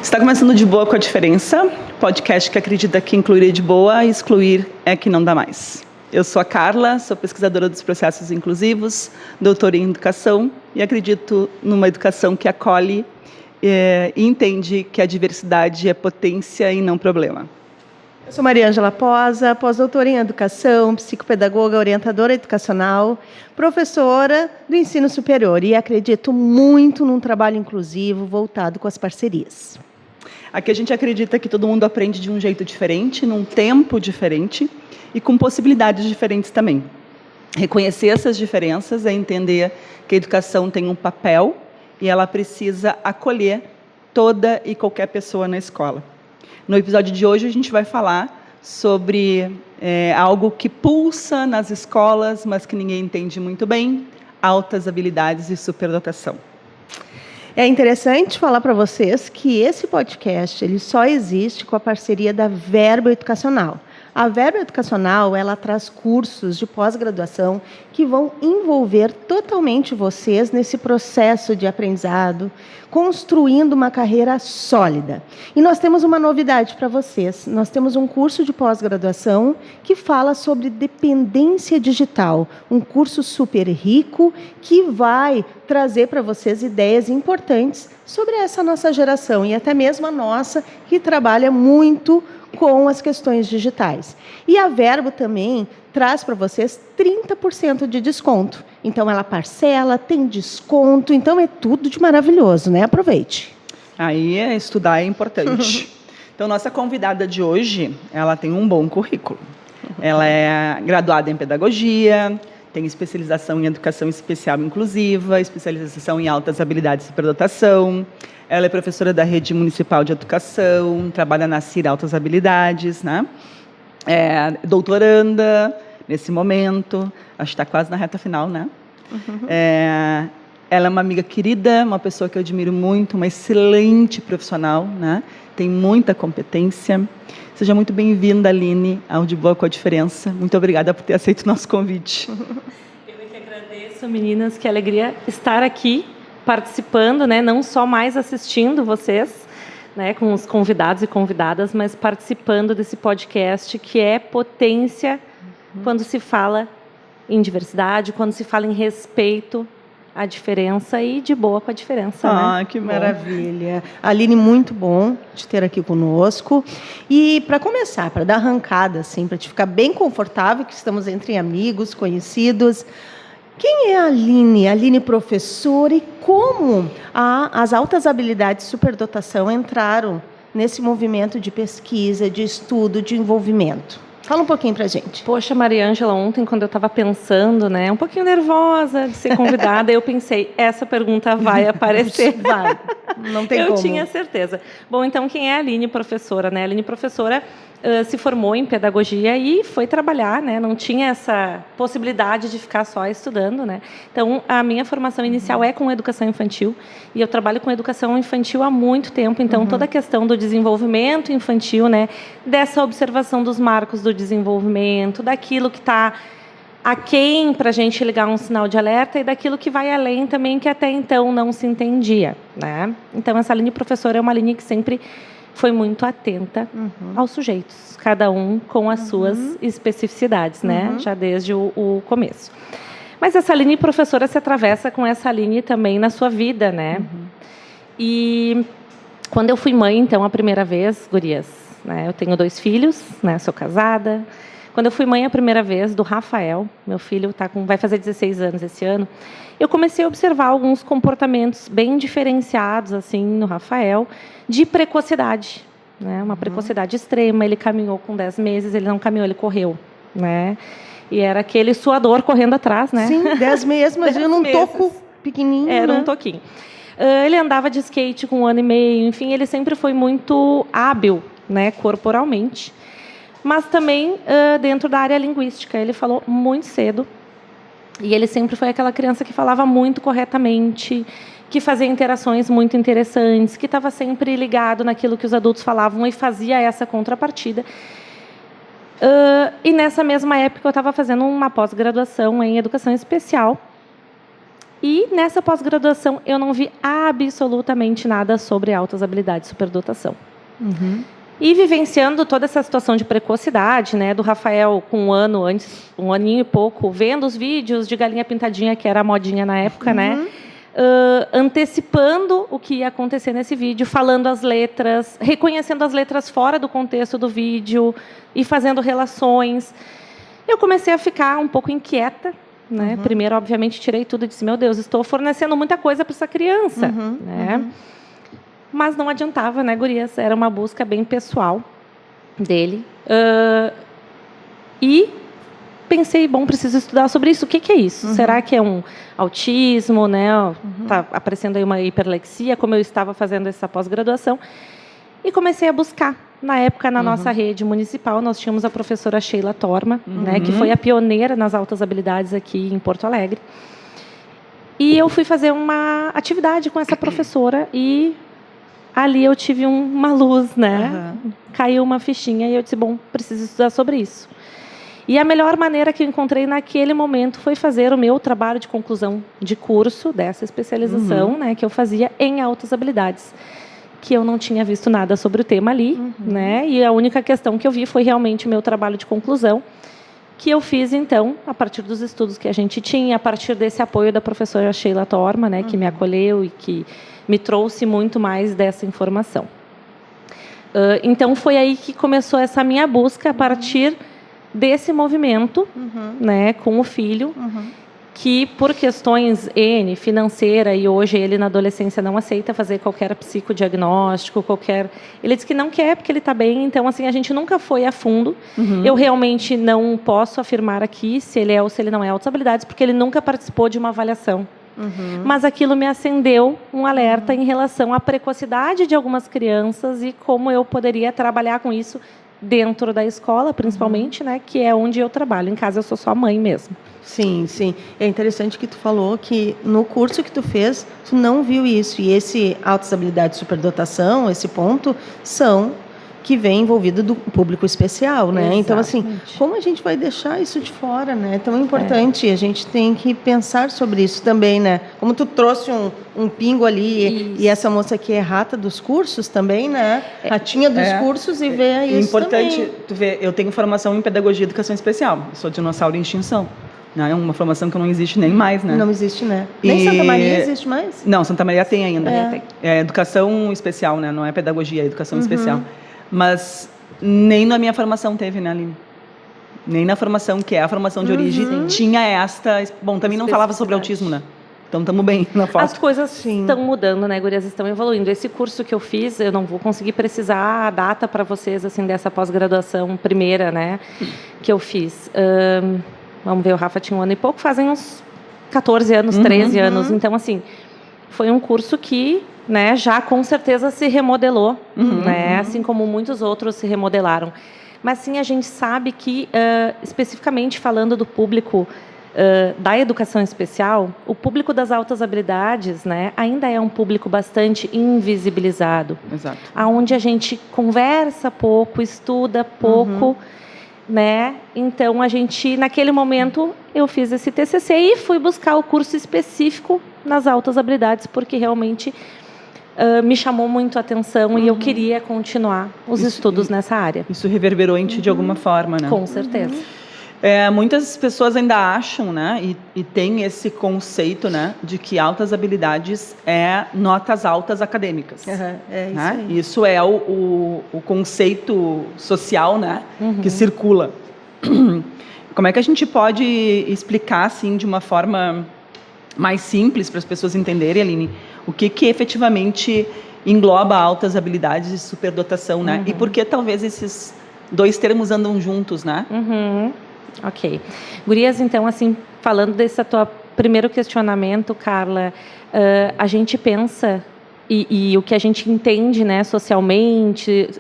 Está começando De Boa com a Diferença, podcast que acredita que incluir é de boa e excluir é que não dá mais. Eu sou a Carla, sou pesquisadora dos processos inclusivos, doutora em educação e acredito numa educação que acolhe e entende que a diversidade é potência e não problema. Eu sou Maria Ângela Posa, pós-doutora em educação, psicopedagoga, orientadora educacional, professora do ensino superior e acredito muito num trabalho inclusivo voltado com as parcerias. Aqui a gente acredita que todo mundo aprende de um jeito diferente, num tempo diferente e com possibilidades diferentes também. Reconhecer essas diferenças é entender que a educação tem um papel e ela precisa acolher toda e qualquer pessoa na escola. No episódio de hoje a gente vai falar sobre algo que pulsa nas escolas, mas que ninguém entende muito bem, altas habilidades e superdotação. É interessante falar para vocês que esse podcast ele só existe com a parceria da Verbo Educacional. A Verbo Educacional ela traz cursos de pós-graduação que vão envolver totalmente vocês nesse processo de aprendizado, construindo uma carreira sólida. E nós temos uma novidade para vocês. Nós temos um curso de pós-graduação que fala sobre dependência digital, um curso super rico que vai trazer para vocês ideias importantes sobre essa nossa geração e até mesmo a nossa que trabalha muito com as questões digitais. E a Verbo também traz para vocês 30% de desconto. Então, ela parcela, tem desconto, então é tudo de maravilhoso, né? Aproveite. Aí, estudar é importante. Então, nossa convidada de hoje, ela tem um bom currículo. Ela é graduada em pedagogia, tem especialização em educação especial inclusiva, especialização em altas habilidades e superdotação. Ela é professora da Rede Municipal de Educação, trabalha na CIR Altas Habilidades, né? É doutoranda nesse momento, acho que está quase na reta final, né? Ela é uma amiga querida, uma pessoa que eu admiro muito, uma excelente profissional, né? Tem muita competência. Seja muito bem-vinda, Aline, ao De Boa com a Diferença. Muito obrigada por ter aceito o nosso convite. Eu que agradeço, meninas, que alegria estar aqui participando, né? Não só mais assistindo vocês, né, com os convidados e convidadas, mas participando desse podcast que é potência quando se fala em diversidade, quando se fala em respeito à diferença e de boa com a diferença. Ah, né? Que maravilha. Aline, muito bom te ter aqui conosco. E para começar, para dar arrancada, assim, para te ficar bem confortável, que estamos entre amigos, conhecidos, quem é a Aline? Aline professora e como as altas habilidades de superdotação entraram nesse movimento de pesquisa, de estudo, de envolvimento? Fala um pouquinho pra gente. Poxa, Maria Ângela, ontem quando eu estava pensando, né, um pouquinho nervosa de ser convidada, eu pensei, essa pergunta vai aparecer. Vai, não tem como. Eu tinha certeza. Bom, então quem é a Aline professora, né? A Aline professora se formou em pedagogia e foi trabalhar, né? Não tinha essa possibilidade de ficar só estudando, né? Então, a minha formação inicial é com educação infantil e eu trabalho com educação infantil há muito tempo. Então, toda a questão do desenvolvimento infantil, né? Dessa observação dos marcos do desenvolvimento, daquilo que está aquém para a gente ligar um sinal de alerta e daquilo que vai além também, que até então não se entendia, né? Então, essa linha professora é uma linha que sempre foi muito atenta aos sujeitos, cada um com as suas especificidades, né? Já desde o começo. Mas essa linha professora se atravessa com essa linha também na sua vida, né? E quando eu fui mãe, então, a primeira vez, gurias, né? Eu tenho 2 filhos, né? Sou casada. Quando eu fui mãe a primeira vez do Rafael, meu filho vai fazer 16 anos esse ano, eu comecei a observar alguns comportamentos bem diferenciados assim no Rafael, de precocidade, né? Uma precocidade extrema. Ele caminhou com 10 meses, ele não caminhou, ele correu, né? E era aquele suador correndo atrás, né? Sim, 10 meses, mas eu num toco pequenininho. Era né? um toquinho. Ele andava de skate com 1 ano e meio, enfim, ele sempre foi muito hábil, né, corporalmente. Mas também dentro da área linguística. Ele falou muito cedo. E ele sempre foi aquela criança que falava muito corretamente, que fazia interações muito interessantes, que estava sempre ligado naquilo que os adultos falavam e fazia essa contrapartida. E nessa mesma época eu estava fazendo uma pós-graduação em educação especial. E nessa pós-graduação eu não vi absolutamente nada sobre altas habilidades e superdotação. Uhum. E vivenciando toda essa situação de precocidade, né, do Rafael com um ano antes, um aninho e pouco, vendo os vídeos de galinha pintadinha, que era a modinha na época, né, antecipando o que ia acontecer nesse vídeo, falando as letras, reconhecendo as letras fora do contexto do vídeo e fazendo relações. Eu comecei a ficar um pouco inquieta, né? Primeiro, obviamente, tirei tudo e disse, meu Deus, estou fornecendo muita coisa para essa criança. Né? Mas não adiantava, né, gurias? Era uma busca bem pessoal dele. E pensei, bom, preciso estudar sobre isso. O que é isso? Será que é um autismo? Né? Está aparecendo aí uma hiperlexia, como eu estava fazendo essa pós-graduação. E comecei a buscar. Na época, na nossa rede municipal, nós tínhamos a professora Sheila Torma, né, que foi a pioneira nas altas habilidades aqui em Porto Alegre. E eu fui fazer uma atividade com essa professora e ali eu tive uma luz, né? Caiu uma fichinha e eu disse, bom, preciso estudar sobre isso. E a melhor maneira que eu encontrei naquele momento foi fazer o meu trabalho de conclusão de curso dessa especialização, né, que eu fazia em altas habilidades, que eu não tinha visto nada sobre o tema ali, né? E a única questão que eu vi foi realmente o meu trabalho de conclusão, que eu fiz, então, a partir dos estudos que a gente tinha, a partir desse apoio da professora Sheila Torma, né, que me acolheu e que me trouxe muito mais dessa informação. Então, foi aí que começou essa minha busca, a partir desse movimento, né, com o filho, que por questões financeira, e hoje ele na adolescência não aceita fazer qualquer psicodiagnóstico, ele diz que não quer porque ele está bem, então assim, a gente nunca foi a fundo. Eu realmente não posso afirmar aqui se ele é ou se ele não é altas habilidades, porque ele nunca participou de uma avaliação. Mas aquilo me acendeu um alerta em relação à precocidade de algumas crianças e como eu poderia trabalhar com isso dentro da escola, principalmente, né, que é onde eu trabalho. Em casa eu sou só mãe mesmo. Sim, sim. É interessante que tu falou que no curso que tu fez, tu não viu isso. E esse altas habilidades e superdotação, esse ponto, são que vem envolvido do público especial, né? Exatamente. Então, assim, como a gente vai deixar isso de fora, né? É tão importante, a gente tem que pensar sobre isso também, né? Como tu trouxe um pingo ali, e essa moça aqui é rata dos cursos também, né? Ratinha dos cursos e vê isso importante, também. tu vê, eu tenho formação em pedagogia e educação especial, eu sou dinossauro em extinção. É uma formação que não existe nem mais, né? Não existe, né? Nem Santa Maria existe mais? Não, Santa Maria tem ainda. É educação especial, né? Não é pedagogia, é educação especial. Mas nem na minha formação teve, né, Aline? Nem na formação, que é a formação de origem, tinha esta... Bom, também não falava sobre autismo, né? Então, estamos bem na foto. As coisas estão mudando, né, gurias? Estão evoluindo. Esse curso que eu fiz, eu não vou conseguir precisar a data para vocês, assim, dessa pós-graduação primeira, né, que eu fiz. Vamos ver, o Rafa tinha um ano e pouco, fazem uns 14 anos, 13 anos. Então, assim, foi um curso que, né, já com certeza se remodelou, né, assim como muitos outros se remodelaram. Mas, sim, a gente sabe que, especificamente falando do público da educação especial, o público das altas habilidades, né, ainda é um público bastante invisibilizado. Exato. Onde a gente conversa pouco, estuda pouco, né? Então, a gente, naquele momento, eu fiz esse TCC e fui buscar o curso específico nas altas habilidades, porque realmente me chamou muito a atenção e eu queria continuar os estudos nessa área. Isso reverberou em ti de alguma forma, né? Com certeza. Muitas pessoas ainda acham, né, e tem esse conceito, né, de que altas habilidades é notas altas acadêmicas. É isso né? aí. Isso é o conceito social, né, que circula. Como é que a gente pode explicar, assim, de uma forma mais simples para as pessoas entenderem, Aline, o que efetivamente engloba altas habilidades e superdotação, né? E por que talvez esses dois termos andam juntos, né? Ok. Gurias, então, assim, falando desse teu primeiro questionamento, Carla, a gente pensa, e o que a gente entende, né, socialmente,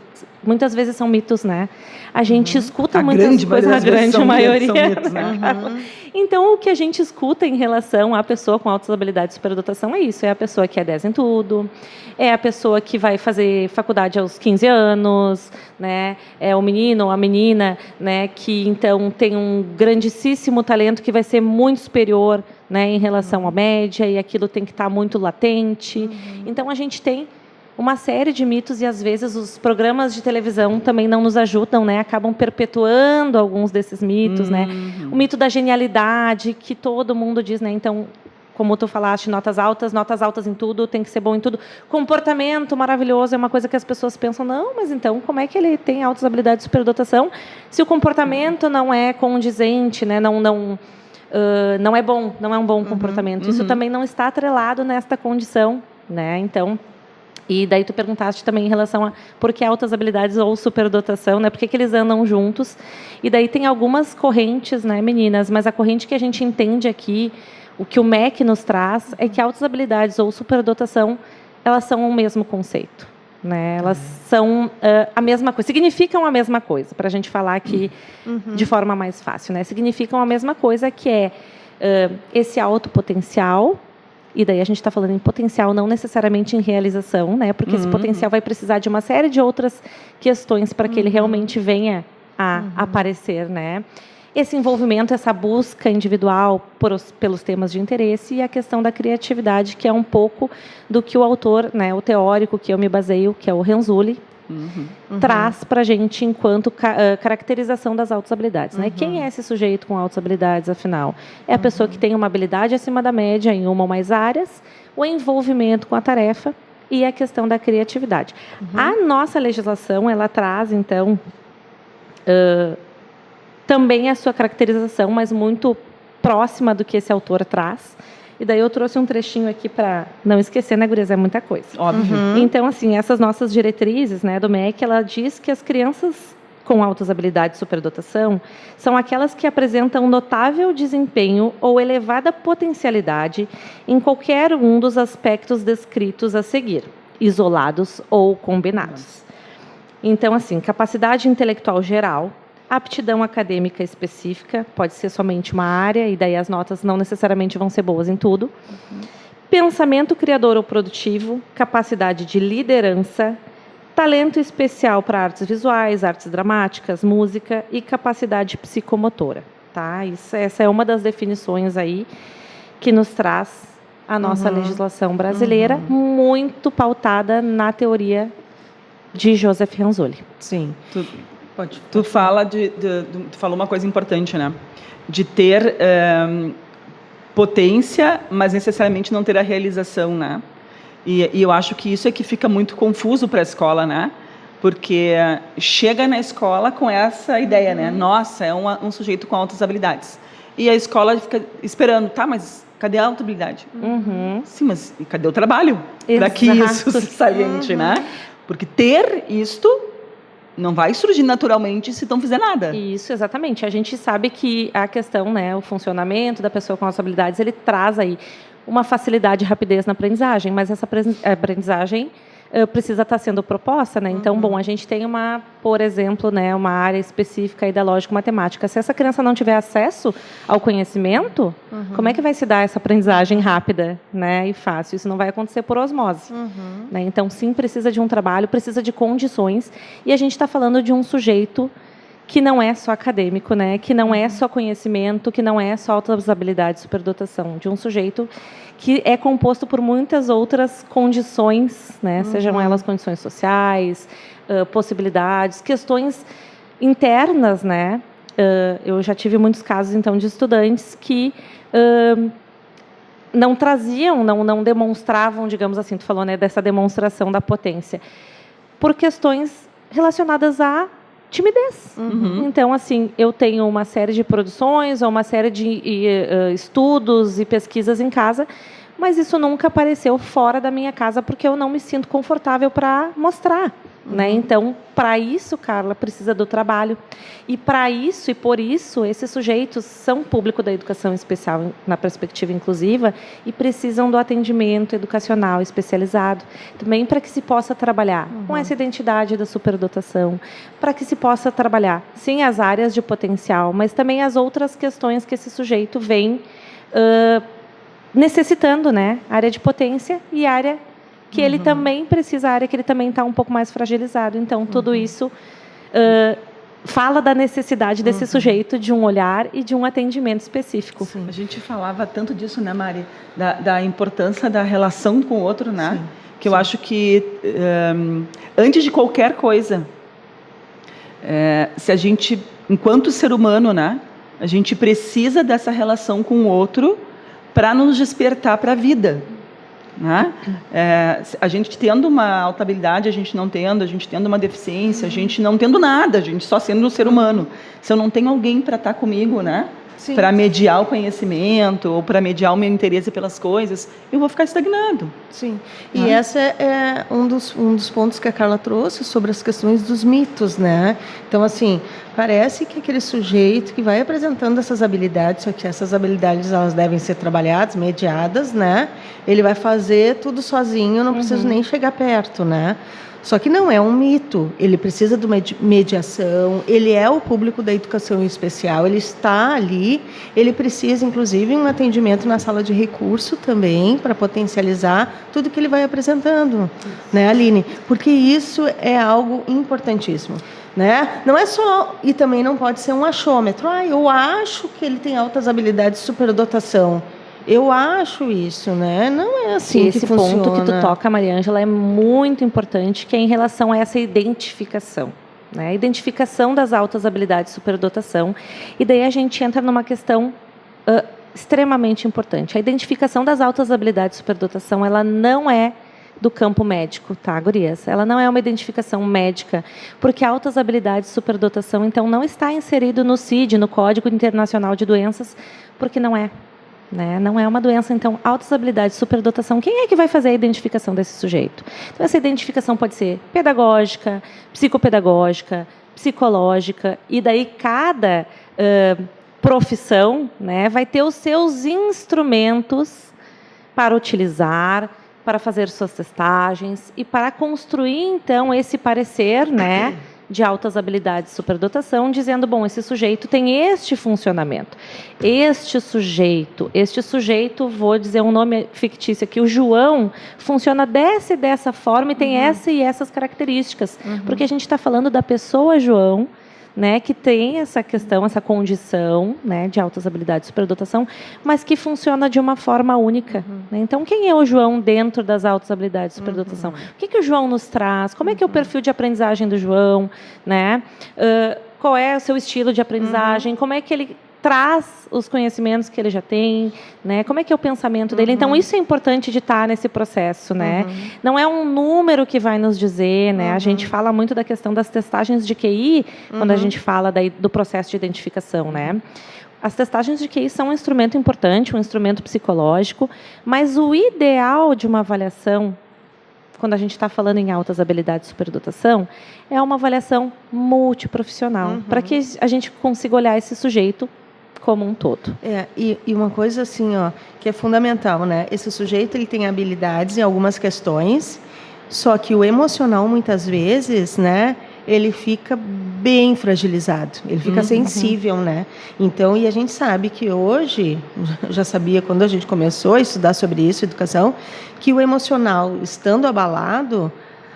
muitas vezes são mitos, né? A gente escuta A muitas grande coisas, a maioria das vezes grande são maioria. mitos, né? Então, o que a gente escuta em relação à pessoa com altas habilidades de superdotação é isso, é a pessoa que é 10 em tudo, é a pessoa que vai fazer faculdade aos 15 anos, né? É o menino ou a menina, né, que então tem um grandíssimo talento que vai ser muito superior, né, em relação à média, e aquilo tem que estar muito latente. Então, a gente tem uma série de mitos e, às vezes, os programas de televisão também não nos ajudam, né? Acabam perpetuando alguns desses mitos, né? O mito da genialidade, que todo mundo diz, né? Então, como tu falaste, notas altas em tudo, tem que ser bom em tudo. Comportamento maravilhoso é uma coisa que as pessoas pensam, não, mas então como é que ele tem altas habilidades de superdotação se o comportamento não é condizente, né? Não é bom, não é um bom comportamento. Isso também não está atrelado nesta condição, né? Então, e daí tu perguntaste também em relação a por que altas habilidades ou superdotação, né? Por que eles andam juntos? E daí tem algumas correntes, né, meninas? Mas a corrente que a gente entende aqui, o que o MEC nos traz, é que altas habilidades ou superdotação, elas são o mesmo conceito, né? Elas são a mesma coisa, significam a mesma coisa, para a gente falar aqui de forma mais fácil, né? Significam a mesma coisa, que é esse alto potencial. E daí a gente está falando em potencial, não necessariamente em realização, né? Porque esse potencial vai precisar de uma série de outras questões para que ele realmente venha a aparecer, né? Esse envolvimento, essa busca individual pelos temas de interesse, e a questão da criatividade, que é um pouco do que o autor, né, o teórico que eu me baseio, que é o Renzulli, traz para a gente enquanto caracterização das altas habilidades, né? Quem é esse sujeito com altas habilidades, afinal? É a pessoa que tem uma habilidade acima da média em uma ou mais áreas, o envolvimento com a tarefa e a questão da criatividade. A nossa legislação, ela traz, então, também a sua caracterização, mas muito próxima do que esse autor traz. E daí eu trouxe um trechinho aqui para não esquecer, né, gurias? É muita coisa. Óbvio. Então, assim, essas nossas diretrizes, né, do MEC, ela diz que as crianças com altas habilidades de superdotação são aquelas que apresentam notável desempenho ou elevada potencialidade em qualquer um dos aspectos descritos a seguir, isolados ou combinados. Então, assim, capacidade intelectual geral, aptidão acadêmica específica, pode ser somente uma área, e daí as notas não necessariamente vão ser boas em tudo. Pensamento criador ou produtivo, capacidade de liderança, talento especial para artes visuais, artes dramáticas, música e capacidade psicomotora. Tá? Essa é uma das definições aí que nos traz a nossa legislação brasileira, muito pautada na teoria de Joseph Renzulli. Sim. Tu falou uma coisa importante, né? De ter potência, mas necessariamente não ter a realização, né? E eu acho que isso é que fica muito confuso para a escola, né? Porque chega na escola com essa ideia, né? Nossa, é um sujeito com altas habilidades. E a escola fica esperando, tá, mas cadê a alta habilidade? Sim, mas e cadê o trabalho para que isso se saliente, né? Porque ter isto não vai surgir naturalmente se não fizer nada. Isso, exatamente. A gente sabe que a questão, né, o funcionamento da pessoa com as habilidades, ele traz aí uma facilidade e rapidez na aprendizagem, mas essa aprendizagem precisa estar sendo proposta, né? Então, bom, a gente tem por exemplo, né, uma área específica aí da lógico-matemática. Se essa criança não tiver acesso ao conhecimento, como é que vai se dar essa aprendizagem rápida, né, e fácil? Isso não vai acontecer por osmose. Né? Então, sim, precisa de um trabalho, precisa de condições, e a gente está falando de um sujeito que não é só acadêmico, né, que não é só conhecimento, que não é só altas habilidades, superdotação, de um sujeito que é composto por muitas outras condições, né, sejam elas condições sociais, possibilidades, questões internas, né. Eu já tive muitos casos, então, de estudantes que não traziam, não demonstravam, digamos assim, tu falou, né, dessa demonstração da potência, por questões relacionadas à timidez. Então, assim, eu tenho uma série de produções ou uma série de estudos e pesquisas em casa, mas isso nunca apareceu fora da minha casa porque eu não me sinto confortável para mostrar. né? Então, para isso, Carla, precisa do trabalho. E para isso, e por isso, esses sujeitos são público da educação especial na perspectiva inclusiva e precisam do atendimento educacional especializado. Também para que se possa trabalhar com essa identidade da superdotação, para que se possa trabalhar, sim, as áreas de potencial, mas também as outras questões que esse sujeito vem necessitando, né? Área de potência e área que ele também precisa, a área que ele também está um pouco mais fragilizado. Então, tudo isso fala da necessidade desse sujeito de um olhar e de um atendimento específico. Sim. A gente falava tanto disso, né, Mari? Da importância da relação com o outro, né? Sim. Que eu acho que, antes de qualquer coisa, se a gente, enquanto ser humano, né, a gente precisa dessa relação com o outro para nos despertar para a vida. Né? A gente tendo uma alta habilidade, a gente não tendo, a gente tendo uma deficiência, a gente não tendo nada, a gente só sendo um ser humano. Se eu não tenho alguém para estar comigo, né? Para mediar o conhecimento ou para mediar o meu interesse pelas coisas, eu vou ficar estagnado. Sim. E esse é um dos pontos que a Carla trouxe sobre as questões dos mitos, né? Então, assim, parece que aquele sujeito que vai apresentando essas habilidades, só que essas habilidades elas devem ser trabalhadas, mediadas, né? Ele vai fazer tudo sozinho, não preciso nem chegar perto, né? Só que não é um mito, ele precisa de uma mediação, ele é o público da educação especial, ele está ali, ele precisa, inclusive, um atendimento na sala de recurso também, para potencializar tudo que ele vai apresentando, né, Aline? Porque isso é algo importantíssimo. Né? Não é só, e também não pode ser um achômetro. Eu acho que ele tem altas habilidades de superdotação. Eu acho isso, né? Não é assim esse que funciona. Ponto que tu toca, Mariângela, é muito importante, que é em relação a essa identificação. Né? A identificação das altas habilidades de superdotação. E daí a gente entra numa questão extremamente importante. A identificação das altas habilidades de superdotação, ela não é do campo médico, tá, gurias? Ela não é uma identificação médica, porque altas habilidades de superdotação, então, não está inserido no CID, no Código Internacional de Doenças, porque não é. Né? Não é uma doença, então, altas habilidades de superdotação. Quem é que vai fazer a identificação desse sujeito? Então, essa identificação pode ser pedagógica, psicopedagógica, psicológica, e daí cada profissão, né, vai ter os seus instrumentos para utilizar, para fazer suas testagens e para construir, então, esse parecer, né, de altas habilidades de superdotação, dizendo, bom, esse sujeito tem este funcionamento. Este sujeito, vou dizer um nome fictício aqui, o João, funciona dessa forma e tem essa e essas características. Porque a gente está falando da pessoa João, né, que tem essa questão, essa condição, né, de altas habilidades de superdotação, mas que funciona de uma forma única. Né? Então, quem é o João dentro das altas habilidades de superdotação? O que o João nos traz? Como é que é o perfil de aprendizagem do João? Né? Qual é o seu estilo de aprendizagem? Como é que ele traz os conhecimentos que ele já tem, né? Como é que é o pensamento dele? Então, isso é importante de estar nesse processo, né? Não é um número que vai nos dizer, né? A gente fala muito da questão das testagens de QI, quando a gente fala do processo de identificação, né? As testagens de QI são um instrumento importante, um instrumento psicológico, mas o ideal de uma avaliação, quando a gente está falando em altas habilidades de superdotação, é uma avaliação multiprofissional, para que a gente consiga olhar esse sujeito como um todo. E uma coisa assim, que é fundamental, né? Esse sujeito ele tem habilidades em algumas questões, só que o emocional muitas vezes, né? Ele fica bem fragilizado, ele fica sensível, né? Então, e a gente sabe que hoje, já sabia quando a gente começou a estudar sobre isso, educação, que o emocional estando abalado,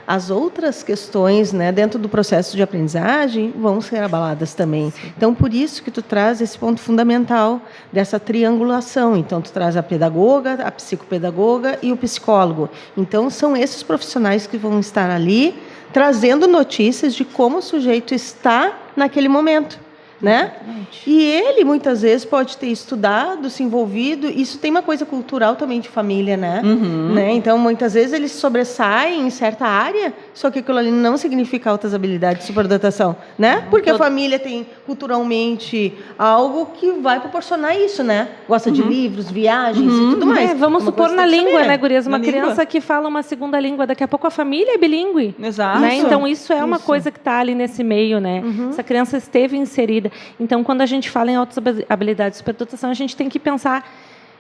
as outras questões, né, dentro do processo de aprendizagem vão ser abaladas também. Sim. Então, por isso que tu traz esse ponto fundamental dessa triangulação. Então, tu traz a pedagoga, a psicopedagoga e o psicólogo. Então, são esses profissionais que vão estar ali trazendo notícias de como o sujeito está naquele momento. né? Exatamente. E ele, muitas vezes, pode ter estudado, se envolvido. Isso tem uma coisa cultural também de família, né? Né? Então, muitas vezes, eles sobressaem em certa área, só que aquilo ali não significa altas habilidades de superdotação, né? Porque a família tem, culturalmente, algo que vai proporcionar isso, né? Gosta de livros, viagens e tudo mais. Vamos Uma supor coisa na tem que língua, saber. né, gurias? Uma Na criança língua. que fala uma segunda língua, daqui a pouco a família é bilíngue. Exato. Né? Então, isso é uma Isso. coisa que está ali nesse meio, né? Essa criança esteve inserida. Então, quando a gente fala em altas habilidades de superdotação, a gente tem que pensar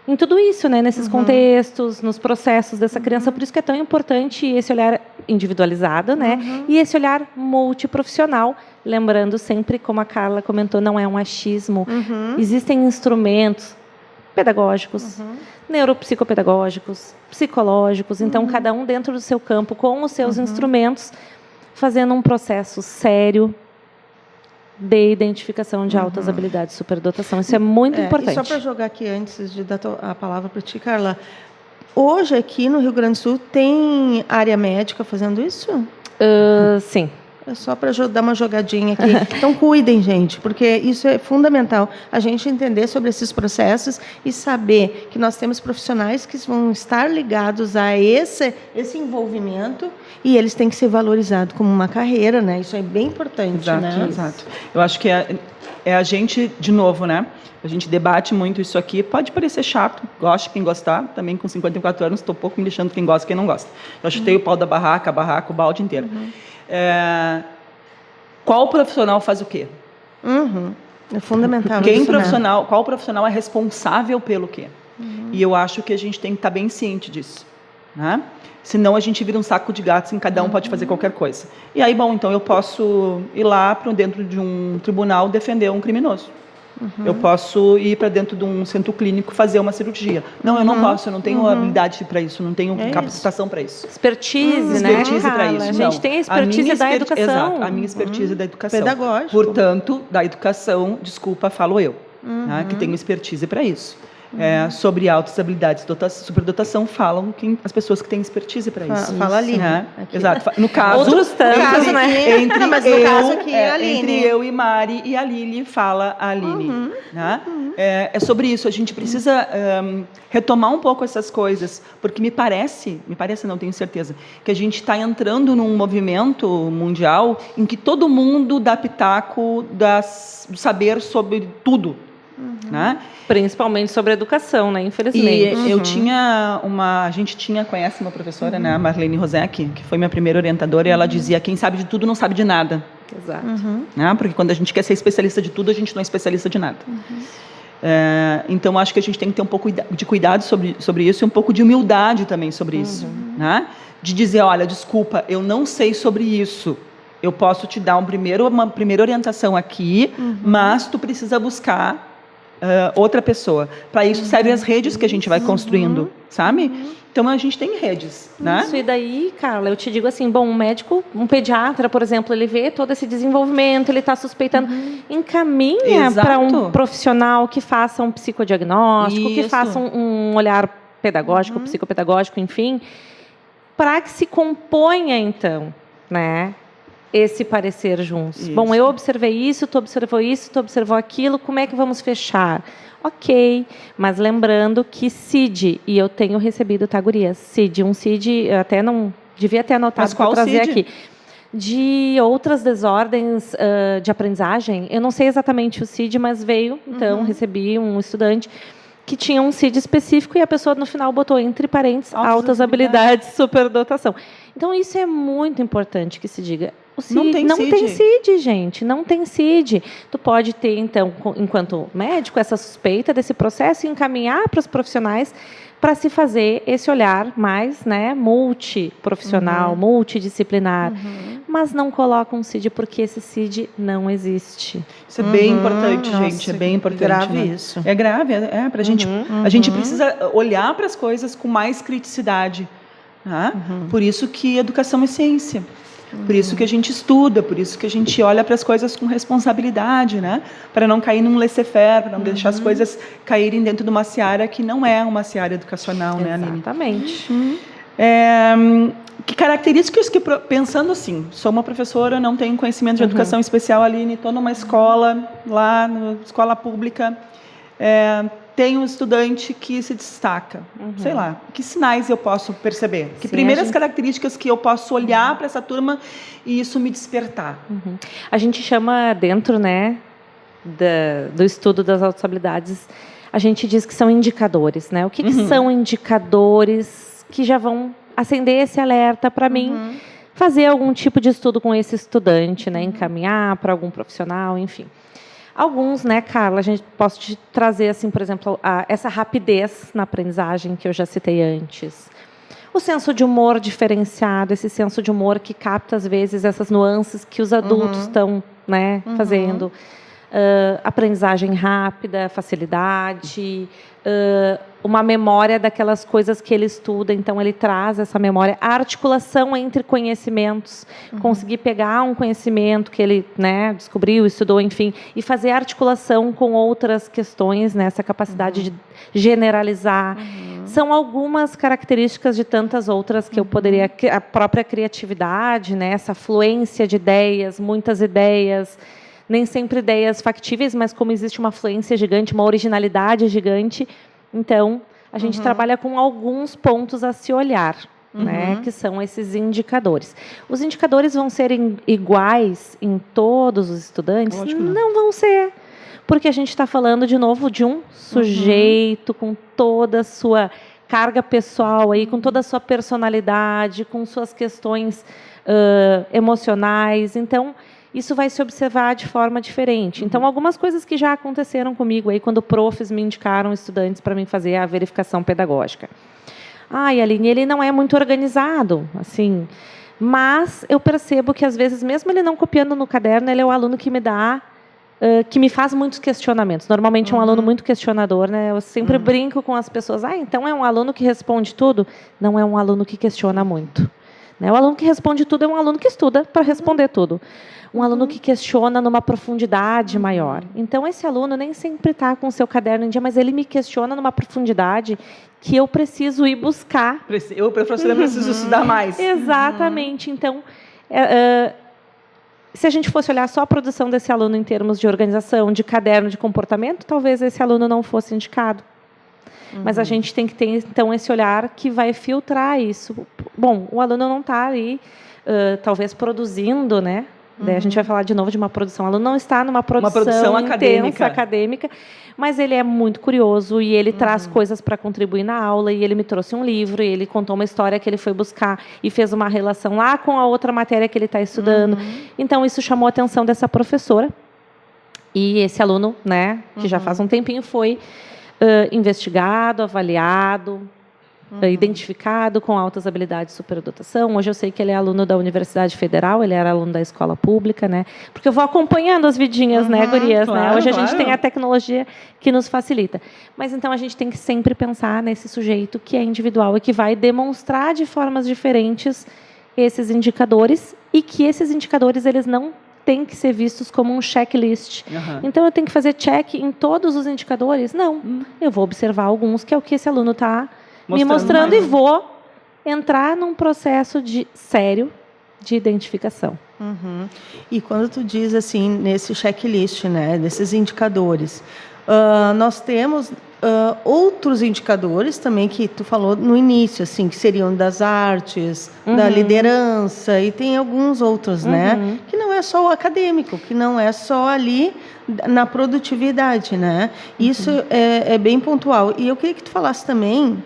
em tudo isso, né? Nesses contextos, nos processos dessa criança. Por isso que é tão importante esse olhar individualizado, né? E esse olhar multiprofissional. Lembrando sempre, como a Carla comentou, não é um achismo. Existem instrumentos pedagógicos, neuropsicopedagógicos, psicológicos. Então, cada um dentro do seu campo, com os seus instrumentos, fazendo um processo sério de identificação de altas habilidades de superdotação. Isso é muito importante. E só para jogar aqui, antes de dar a palavra para ti, Carla, hoje aqui no Rio Grande do Sul tem área médica fazendo isso? Sim. É só para dar uma jogadinha aqui. Então, cuidem, gente, porque isso é fundamental. A gente entender sobre esses processos e saber que nós temos profissionais que vão estar ligados a esse envolvimento e eles têm que ser valorizados como uma carreira, né? Isso é bem importante, Exato, né? exato. Eu acho que é a gente, de novo, né? A gente debate muito isso aqui. Pode parecer chato, gosto quem gostar. Também com 54 anos, estou pouco me deixando quem gosta e quem não gosta. Eu chutei o pau da barraca, o balde inteiro. Qual profissional faz o quê? É fundamental isso, né? Qual profissional é responsável pelo quê? E eu acho que a gente tem que estar bem ciente disso, né? Senão a gente vira um saco de gatos em cada um pode fazer qualquer coisa. E aí, bom, então eu posso ir lá para dentro de um tribunal defender um criminoso. Eu posso ir para dentro de um centro clínico fazer uma cirurgia. Não, eu não posso, eu não tenho habilidade para isso, não tenho capacitação para isso. Expertise, né? Expertise para Carla? isso. A gente tem a expertise da educação. Exato, a minha expertise é da educação. Pedagógico. Portanto, da educação, desculpa, falo eu, né, que tenho expertise para isso. Sobre altas habilidades de superdotação falam as pessoas que têm expertise para isso. Fala ali. Né? Exato. No caso, Outros tantos, né? Entre, Mas no caso aqui é a Aline. entre eu e Mari e a Lili, fala a Aline. Né? É sobre isso. A gente precisa retomar um pouco essas coisas, porque me parece, não tenho certeza, que a gente está entrando num movimento mundial em que todo mundo dá pitaco do saber sobre tudo. Né? Principalmente sobre a educação, né? Infelizmente. E eu tinha a gente conhece uma professora, né, a Marlene Rosek, que foi minha primeira orientadora, e ela dizia: quem sabe de tudo não sabe de nada. Exato. Né? Porque quando a gente quer ser especialista de tudo, a gente não é especialista de nada. Então, acho que a gente tem que ter um pouco de cuidado sobre isso e um pouco de humildade também sobre isso. Né? De dizer: olha, desculpa, eu não sei sobre isso. Eu posso te dar uma primeira orientação aqui, mas tu precisa buscar outra pessoa. Para isso servem as redes que a gente vai construindo, sabe? Então, a gente tem redes, né? Isso, e daí, Carla, eu te digo assim, bom, um médico, um pediatra, por exemplo, ele vê todo esse desenvolvimento, ele está suspeitando, encaminha para um profissional que faça um psicodiagnóstico, que faça um olhar pedagógico, psicopedagógico, enfim, para que se componha, então, né, esse parecer juntos. Isso. Bom, eu observei isso, tu observou aquilo, como é que vamos fechar? Ok, mas lembrando que CID, e eu tenho recebido, tá, gurias? CID, eu até não devia ter anotado para trazer CID? Aqui. De outras desordens de aprendizagem, eu não sei exatamente o CID, mas veio, então, recebi um estudante que tinha um CID específico e a pessoa, no final, botou entre parênteses altas habilidades de superdotação. Então, isso é muito importante que se diga. O CID, não tem CID, gente. Não tem CID. Tu pode ter, então, enquanto médico, essa suspeita desse processo e encaminhar para os profissionais para se fazer esse olhar mais, né, multiprofissional, multidisciplinar. Mas não coloca um CID porque esse CID não existe. Isso é bem importante, gente. É bem importante. É grave, né? isso. É grave. Pra gente, a gente precisa olhar para as coisas com mais criticidade. Né? Por isso que educação é ciência. Por isso que a gente estuda, por isso que a gente olha para as coisas com responsabilidade, né? Para não cair num laissez-faire, para não deixar as coisas caírem dentro de uma seara que não é uma seara educacional, né, Aline? Exatamente. Que características que, pensando assim, sou uma professora, não tenho conhecimento de educação especial, Aline, estou numa escola, lá, escola pública, tem um estudante que se destaca, sei lá, que sinais eu posso perceber? Que primeiras características que eu posso olhar para essa turma e isso me despertar? A gente chama dentro, né, do estudo das autossabilidades, a gente diz que são indicadores, né? O que são indicadores que já vão acender esse alerta para mim fazer algum tipo de estudo com esse estudante, né? Encaminhar para algum profissional, enfim. Alguns, né, Carla, a gente posso te trazer, assim, por exemplo, essa rapidez na aprendizagem que eu já citei antes. O senso de humor diferenciado, esse senso de humor que capta, às vezes, essas nuances que os adultos estão, né, fazendo. Aprendizagem rápida, facilidade, uma memória daquelas coisas que ele estuda, então ele traz essa memória, a articulação entre conhecimentos, conseguir pegar um conhecimento que ele, né, descobriu, estudou, enfim, e fazer articulação com outras questões, né, essa capacidade de generalizar. São algumas características de tantas outras que eu poderia, a própria criatividade, né, essa fluência de ideias, muitas ideias, nem sempre ideias factíveis, mas como existe uma fluência gigante, uma originalidade gigante, então a gente trabalha com alguns pontos a se olhar, né, que são esses indicadores. Os indicadores vão ser iguais em todos os estudantes? Não vão ser, porque a gente está falando, de novo, de um sujeito com toda a sua carga pessoal, aí, com toda a sua personalidade, com suas questões emocionais, então isso vai se observar de forma diferente. Então, algumas coisas que já aconteceram comigo aí, quando profs me indicaram estudantes para mim fazer a verificação pedagógica. Aline, ele não é muito organizado, assim, mas eu percebo que, às vezes, mesmo ele não copiando no caderno, ele é o aluno que me dá, que me faz muitos questionamentos. Normalmente é um aluno muito questionador, né? Eu sempre brinco com as pessoas, então é um aluno que responde tudo? Não é um aluno que questiona muito. Né? O aluno que responde tudo é um aluno que estuda para responder tudo. Um aluno que questiona numa profundidade maior. Então, esse aluno nem sempre está com o seu caderno em dia, mas ele me questiona numa profundidade que eu preciso ir buscar. Eu, professora, preciso estudar mais. Exatamente. Então, se a gente fosse olhar só a produção desse aluno em termos de organização, de caderno, de comportamento, talvez esse aluno não fosse indicado. Mas a gente tem que ter, então, esse olhar que vai filtrar isso. Bom, o aluno não está ali, talvez, produzindo, né? Daí a gente vai falar de novo de uma produção. O aluno não está numa produção intensa, acadêmica, mas ele é muito curioso e ele traz coisas para contribuir na aula, e ele me trouxe um livro, e ele contou uma história que ele foi buscar e fez uma relação lá com a outra matéria que ele está estudando. Então, isso chamou a atenção dessa professora. E esse aluno, né, que já faz um tempinho, foi investigado, avaliado, identificado com altas habilidades de superdotação. Hoje eu sei que ele é aluno da Universidade Federal, ele era aluno da escola pública, né? Porque eu vou acompanhando as vidinhas, né, gurias, claro, né? Hoje a gente tem a tecnologia que nos facilita. Mas então a gente tem que sempre pensar nesse sujeito que é individual e que vai demonstrar de formas diferentes esses indicadores, e que esses indicadores, eles não têm que ser vistos como um checklist. Então, eu tenho que fazer check em todos os indicadores? Não. Eu vou observar alguns, que é o que esse aluno está me mostrando, e vou entrar num processo sério de identificação. E quando tu diz assim, nesse checklist, né, desses indicadores, nós temos outros indicadores também que tu falou no início, assim, que seriam das artes, da liderança, e tem alguns outros, né, que não é só o acadêmico, que não é só ali na produtividade, né? Isso é bem pontual. E eu queria que tu falasse também,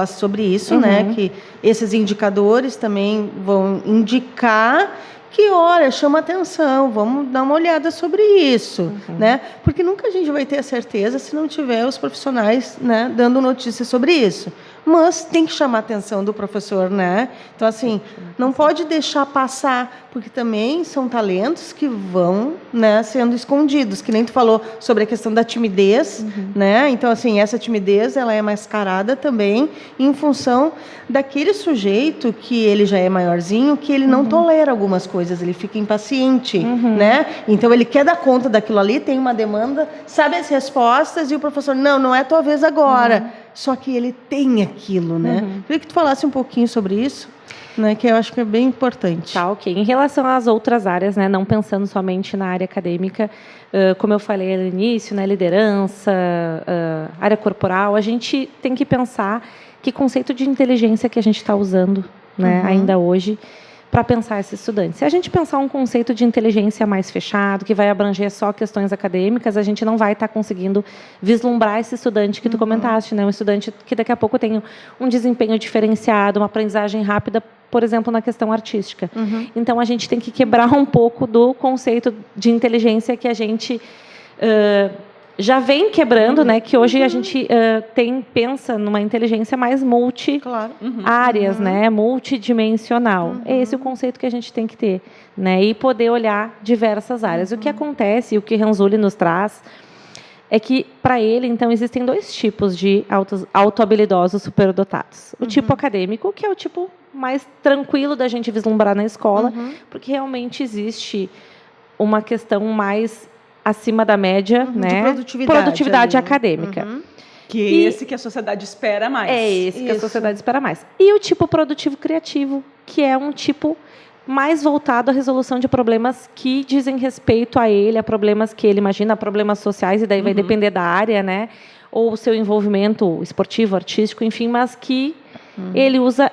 sobre isso, né? Que esses indicadores também vão indicar que, olha, chama atenção, vamos dar uma olhada sobre isso, né? Porque nunca a gente vai ter a certeza se não tiver os profissionais, né, dando notícias sobre isso. Mas tem que chamar a atenção do professor, né? Então, assim, não pode deixar passar, porque também são talentos que vão, né, sendo escondidos, que nem tu falou sobre a questão da timidez, né? Então, assim, essa timidez, ela é mascarada também em função daquele sujeito que ele já é maiorzinho, que ele não tolera algumas coisas, ele fica impaciente, né? Então, ele quer dar conta daquilo ali, tem uma demanda, sabe as respostas, e o professor, não é tua vez agora. só que ele tem aquilo, né? Queria que tu falasse um pouquinho sobre isso, né, que eu acho que é bem importante. Tá, ok. Em relação às outras áreas, né, não pensando somente na área acadêmica, como eu falei no início, né, liderança, área corporal, a gente tem que pensar que conceito de inteligência que a gente está usando, né, ainda hoje, para pensar esse estudante. Se a gente pensar um conceito de inteligência mais fechado, que vai abranger só questões acadêmicas, a gente não vai estar conseguindo vislumbrar esse estudante que tu comentaste, né? Um estudante que daqui a pouco tem um desempenho diferenciado, uma aprendizagem rápida, por exemplo, na questão artística. Então, a gente tem que quebrar um pouco do conceito de inteligência que a gente já vem quebrando, né? Que hoje a gente pensa numa inteligência mais multi-áreas, né? Multidimensional. É esse o conceito que a gente tem que ter, né? E poder olhar diversas áreas. O que acontece, o que Renzulli nos traz, é que, para ele, então, existem 2 tipos de autohabilidosos superdotados. O tipo acadêmico, que é o tipo mais tranquilo da gente vislumbrar na escola, porque realmente existe uma questão mais acima da média, né? Produtividade acadêmica. Que é esse que a sociedade espera mais. É esse que a sociedade espera mais. E o tipo produtivo criativo, que é um tipo mais voltado à resolução de problemas que dizem respeito a ele, a problemas que ele imagina, problemas sociais, e daí vai depender da área, né? Ou o seu envolvimento esportivo, artístico, enfim, mas que ele usa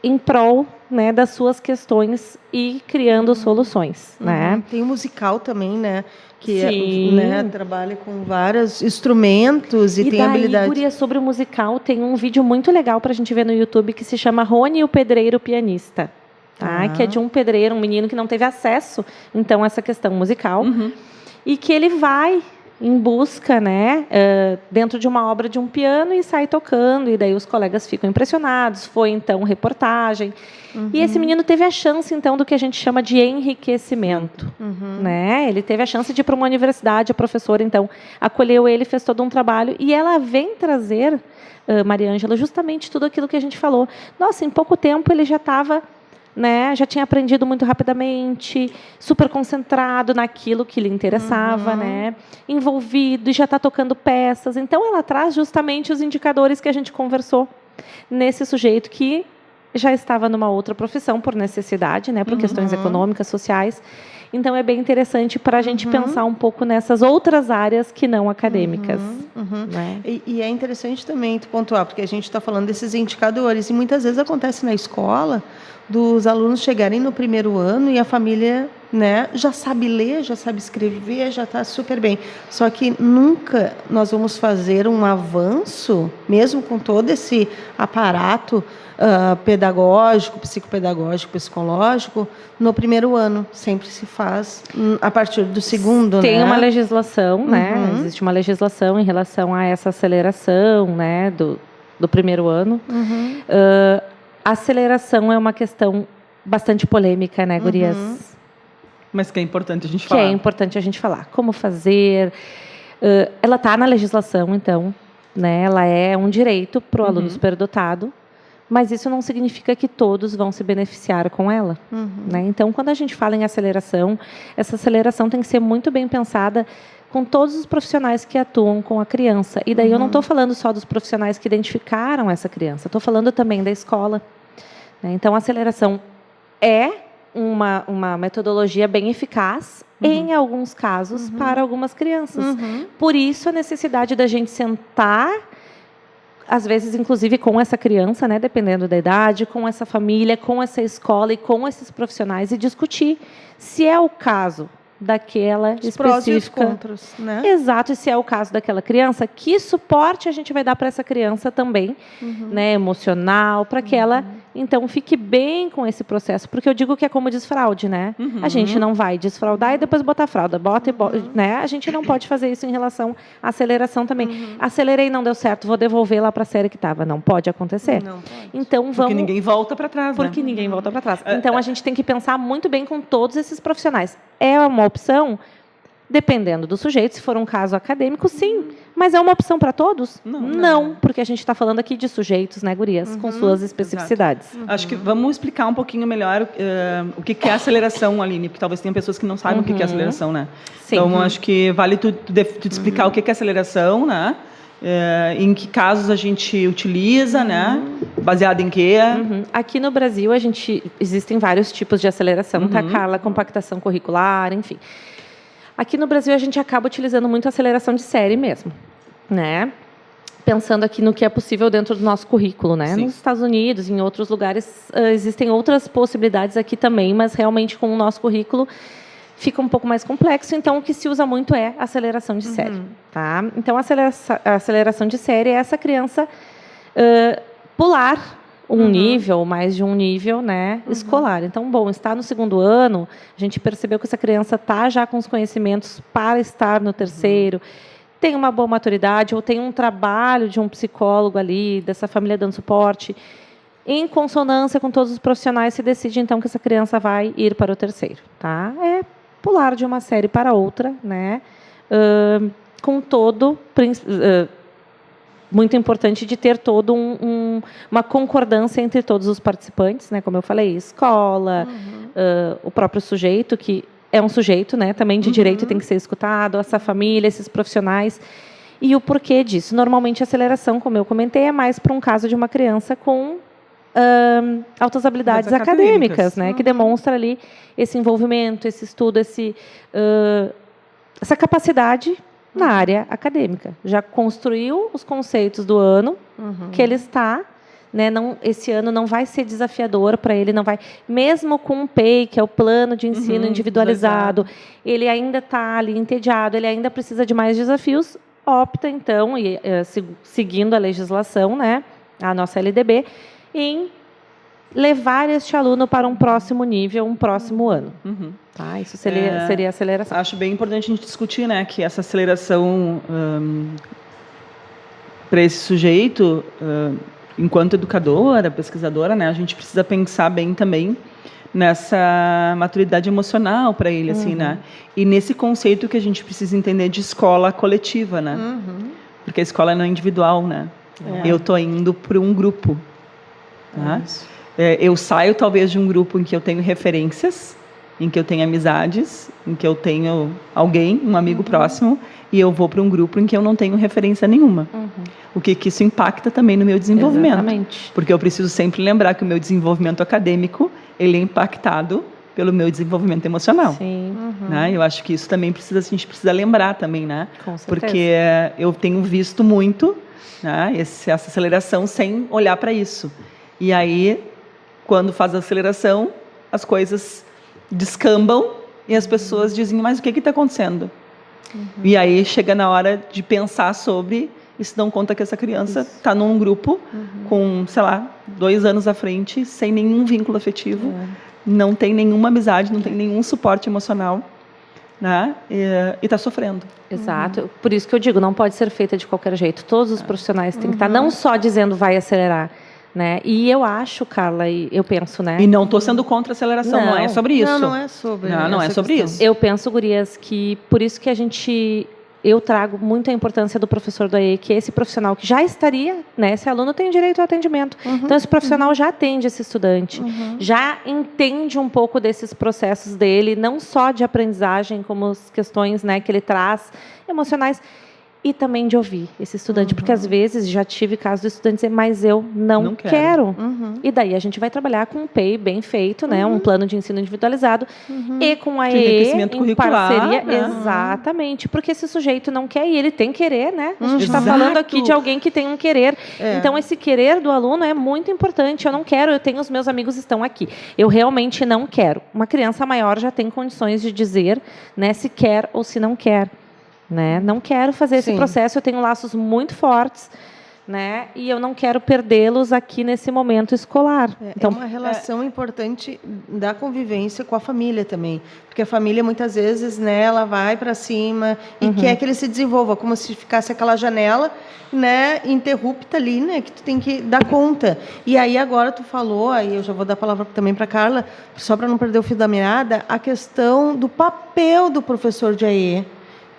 em prol, né, das suas questões e criando soluções, né? Tem o musical também, né? Que né, trabalha com vários instrumentos e tem habilidade. Guria, sobre o musical, tem um vídeo muito legal para a gente ver no YouTube que se chama Rony, o Pedreiro Pianista. Tá? Que é de um pedreiro, um menino que não teve acesso, então, a essa questão musical. E que ele vai em busca, né, dentro de uma obra de um piano e sai tocando, e daí os colegas ficam impressionados. Foi, então, reportagem. E esse menino teve a chance, então, do que a gente chama de enriquecimento. Né? Ele teve a chance de ir para uma universidade, a professora, então, acolheu ele, fez todo um trabalho, e ela vem trazer, Maria Ângela, justamente tudo aquilo que a gente falou. Nossa, em pouco tempo ele já estava... Né, já tinha aprendido muito rapidamente, super concentrado naquilo que lhe interessava, né, envolvido, e já está tocando peças. Então, ela traz justamente os indicadores que a gente conversou nesse sujeito que já estava numa outra profissão por necessidade, né, por questões econômicas, sociais. Então, é bem interessante para a gente pensar um pouco nessas outras áreas que não acadêmicas. Né? E é interessante também tu pontuar, porque a gente está falando desses indicadores, e muitas vezes acontece na escola dos alunos chegarem no primeiro ano e a família, né, já sabe ler, já sabe escrever, já está super bem. Só que nunca nós vamos fazer um avanço, mesmo com todo esse aparato pedagógico, psicopedagógico, psicológico, no primeiro ano. Sempre se faz a partir do segundo. Tem uma legislação, né? Existe uma legislação em relação a essa aceleração, né, do primeiro ano. A aceleração é uma questão bastante polêmica, né, gurias? Mas que é importante a gente falar. Que é importante a gente falar. Como fazer? Ela está na legislação, então, né? Ela é um direito para o aluno superdotado, mas isso não significa que todos vão se beneficiar com ela. Né? Então, quando a gente fala em aceleração, essa aceleração tem que ser muito bem pensada com todos os profissionais que atuam com a criança. E daí eu não estou falando só dos profissionais que identificaram essa criança, estou falando também da escola. Né? Então, a aceleração é uma metodologia bem eficaz, em alguns casos, para algumas crianças. Por isso, a necessidade da gente sentar, às vezes, inclusive, com essa criança, né, dependendo da idade, com essa família, com essa escola e com esses profissionais, e discutir se é o caso daquela específica. Prós e os contras, né? Exato, e se é o caso daquela criança, que suporte a gente vai dar para essa criança também, né, emocional, para que ela, então, fique bem com esse processo. Porque eu digo que é como desfraude, né? A gente não vai desfraudar e depois botar fralda. Bota e bota, né? A gente não pode fazer isso em relação à aceleração também. Acelerei, não deu certo, vou devolver lá para a série que estava. Não pode acontecer. Não pode. Então, vamos... Porque ninguém volta para trás, Porque ninguém volta para trás. Então, a gente tem que pensar muito bem com todos esses profissionais. É uma opção, dependendo do sujeito, se for um caso acadêmico, sim. Mas é uma opção para todos? Não, porque a gente está falando aqui de sujeitos, né, gurias, com suas especificidades. Acho que vamos explicar um pouquinho melhor o que é aceleração, Aline, porque talvez tenha pessoas que não saibam o que é aceleração, né? Sim. Então, acho que vale tu explicar o que é aceleração, né? Em que casos a gente utiliza, né? Baseado em quê? Aqui no Brasil, existem vários tipos de aceleração, tá, Carla? Compactação curricular, enfim. Aqui no Brasil, a gente acaba utilizando muito a aceleração de série mesmo, né? Pensando aqui no que é possível dentro do nosso currículo, né? Sim. Nos Estados Unidos, em outros lugares, existem outras possibilidades aqui também, mas realmente com o nosso currículo fica um pouco mais complexo. Então, o que se usa muito é a aceleração de série, tá? Então, a aceleração de série é essa criança pular um nível, mais de um nível, né, escolar. Então, bom, está no 2º ano, a gente percebeu que essa criança está já com os conhecimentos para estar no 3º, tem uma boa maturidade, ou tem um trabalho de um psicólogo ali, dessa família dando suporte, em consonância com todos os profissionais, se decide, então, que essa criança vai ir para o 3º, tá? É pular de uma série para outra, né, com todo... muito importante de ter todo uma concordância entre todos os participantes, né? Como eu falei, escola, o próprio sujeito, que é um sujeito, né? Também de direito, tem que ser escutado, essa família, esses profissionais. E o porquê disso? Normalmente, a aceleração, como eu comentei, é mais para um caso de uma criança com altas habilidades acadêmicas, né? Que demonstra ali esse envolvimento, esse estudo, essa capacidade na área acadêmica. Já construiu os conceitos do ano que ele está, né? Esse ano não vai ser desafiador para ele, não vai, mesmo com o PEI, que é o plano de ensino individualizado, ele ainda está ali entediado, ele ainda precisa de mais desafios, opta então, seguindo a legislação, né, a nossa LDB, em levar este aluno para um próximo nível, um próximo ano. Tá? Isso seria aceleração. Acho bem importante a gente discutir, né, que essa aceleração para esse sujeito, enquanto educadora, pesquisadora, né, a gente precisa pensar bem também nessa maturidade emocional para ele, assim, né? E nesse conceito que a gente precisa entender de escola coletiva, né? Porque a escola não é individual, né? Eu estou indo para um grupo. Tá? Eu saio, talvez, de um grupo em que eu tenho referências, em que eu tenho amizades, em que eu tenho alguém, um amigo próximo, e eu vou para um grupo em que eu não tenho referência nenhuma. O que isso impacta também no meu desenvolvimento. Exatamente. Porque eu preciso sempre lembrar que o meu desenvolvimento acadêmico, ele é impactado pelo meu desenvolvimento emocional. Sim. Né? Eu acho que isso também a gente precisa lembrar também, né? Com certeza. Porque eu tenho visto muito, né, essa aceleração sem olhar para isso. E aí, quando faz a aceleração, as coisas descambam e as pessoas dizem, mas o que está acontecendo? E aí chega na hora de pensar sobre e se dão conta que essa criança está num grupo com, sei lá, 2 anos à frente, sem nenhum vínculo afetivo, não tem nenhuma amizade, não tem nenhum suporte emocional, né? E está sofrendo. Exato. Por isso que eu digo, não pode ser feita de qualquer jeito. Todos os profissionais têm que estar não só dizendo vai acelerar, né? E eu acho, Carla, e eu penso, né? E não estou sendo contra a aceleração, não é sobre isso. Não é sobre não é sobre isso. Eu penso, gurias, que por isso que eu trago muito a importância do professor do AE, que é esse profissional que já estaria, né? Esse aluno tem direito ao atendimento. Então, esse profissional já atende esse estudante, já entende um pouco desses processos dele, não só de aprendizagem, como as questões, né, que ele traz, emocionais, e também de ouvir esse estudante, porque às vezes já tive casos do estudante dizer, mas eu não quero. E daí a gente vai trabalhar com um PEI bem feito, né, um plano de ensino individualizado, e com a AE em parceria, exatamente, porque esse sujeito não quer e ele tem querer, né? A gente está falando aqui de alguém que tem um querer. Então esse querer do aluno é muito importante. Eu não quero, eu tenho os meus amigos estão aqui. Eu realmente não quero. Uma criança maior já tem condições de dizer, né, se quer ou se não quer. Né? Não quero fazer esse processo, eu tenho laços muito fortes, né? E eu não quero perdê-los aqui nesse momento escolar. Então, é uma relação importante da convivência com a família também, porque a família muitas vezes, né, ela vai para cima e quer que ele se desenvolva, como se ficasse aquela janela, né, interrupta ali, né, que tu tem que dar conta. E aí agora tu falou, aí eu já vou dar a palavra também para Carla, só para não perder o fio da meada, a questão do papel do professor de AE,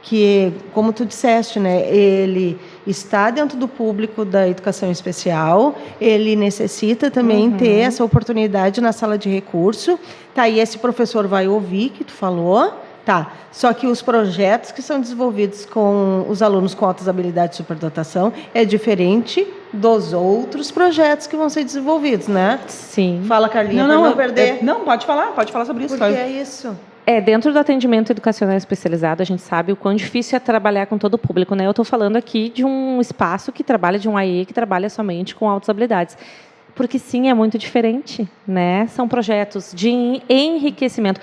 que, como tu disseste, né, ele está dentro do público da educação especial, ele necessita também ter essa oportunidade na sala de recurso. Tá, e esse professor vai ouvir, que tu falou, Tá. Só que os projetos que são desenvolvidos com os alunos com altas habilidades de superdotação é diferente dos outros projetos que vão ser desenvolvidos, né? Sim. Fala, Carlinha, para não perder. Não, pode falar sobre isso. Porque é isso. Dentro do atendimento educacional especializado, a gente sabe o quão difícil é trabalhar com todo o público, né? Eu estou falando aqui de um espaço que trabalha, de um AE que trabalha somente com altas habilidades. Porque, sim, é muito diferente, né? São projetos de enriquecimento.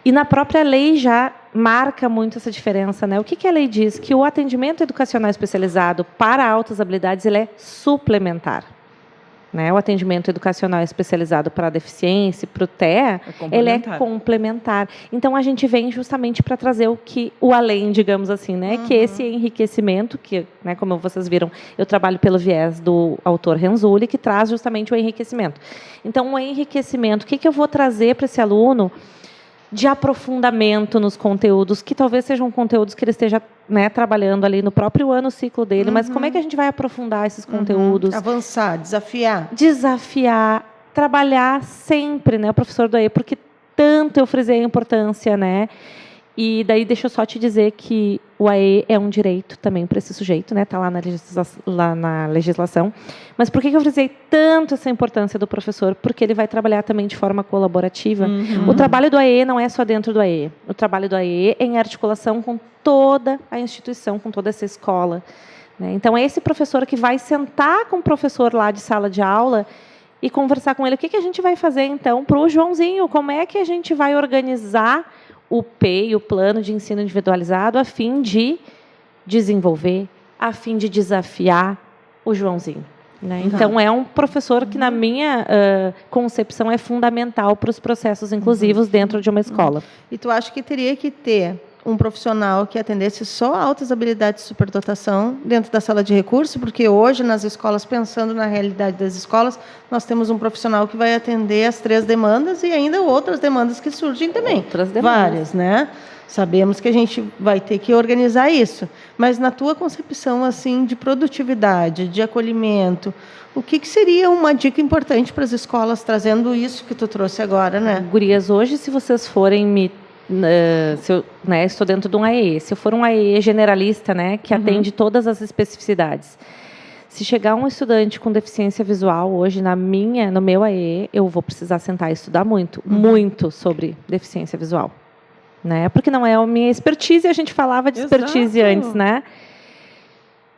E na própria lei já marca muito essa diferença, né? O que a lei diz? Que o atendimento educacional especializado para altas habilidades ele é suplementar. Né? O atendimento educacional especializado para a deficiência, para o TEA, ele é complementar. Então, a gente vem justamente para trazer o além, digamos assim, né? Que esse enriquecimento, que, né, como vocês viram, eu trabalho pelo viés do autor Renzulli, que traz justamente o enriquecimento. Então, o enriquecimento, o que eu vou trazer para esse aluno de aprofundamento nos conteúdos, que talvez sejam conteúdos que ele esteja, né, trabalhando ali no próprio ano ciclo dele, mas como é que a gente vai aprofundar esses conteúdos? Avançar, desafiar. Desafiar, trabalhar sempre, né, o professor do AE, porque tanto eu frisei a importância, né? E daí deixa eu só te dizer que o AE é um direito também para esse sujeito, né? Está lá na legislação. Mas por que eu frisei tanto essa importância do professor? Porque ele vai trabalhar também de forma colaborativa. O trabalho do AE não é só dentro do AE. O trabalho do AE é em articulação com toda a instituição, com toda essa escola. Né? Então, é esse professor que vai sentar com o professor lá de sala de aula e conversar com ele. O que a gente vai fazer, então, para o Joãozinho? Como é que a gente vai organizar o PEI, o Plano de Ensino Individualizado, a fim de desenvolver, a fim de desafiar o Joãozinho. Né? Então, é um professor que, na minha concepção, é fundamental para os processos inclusivos dentro de uma escola. E tu acha que teria que ter um profissional que atendesse só altas habilidades de superdotação dentro da sala de recurso? Porque hoje, nas escolas, pensando na realidade das escolas, nós temos um profissional que vai atender as 3 demandas e ainda outras demandas que surgem também. Outras demandas. Várias, né? Sabemos que a gente vai ter que organizar isso. Mas, na tua concepção assim, de produtividade, de acolhimento, o que seria uma dica importante para as escolas, trazendo isso que tu trouxe agora, né? Gurias, hoje, se vocês forem se eu, né, estou dentro de um AE, se eu for um AE generalista, né, que atende todas as especificidades, se chegar um estudante com deficiência visual hoje no meu AE, eu vou precisar sentar e estudar muito sobre deficiência visual, né? Porque não é a minha expertise, a gente falava de expertise antes, né?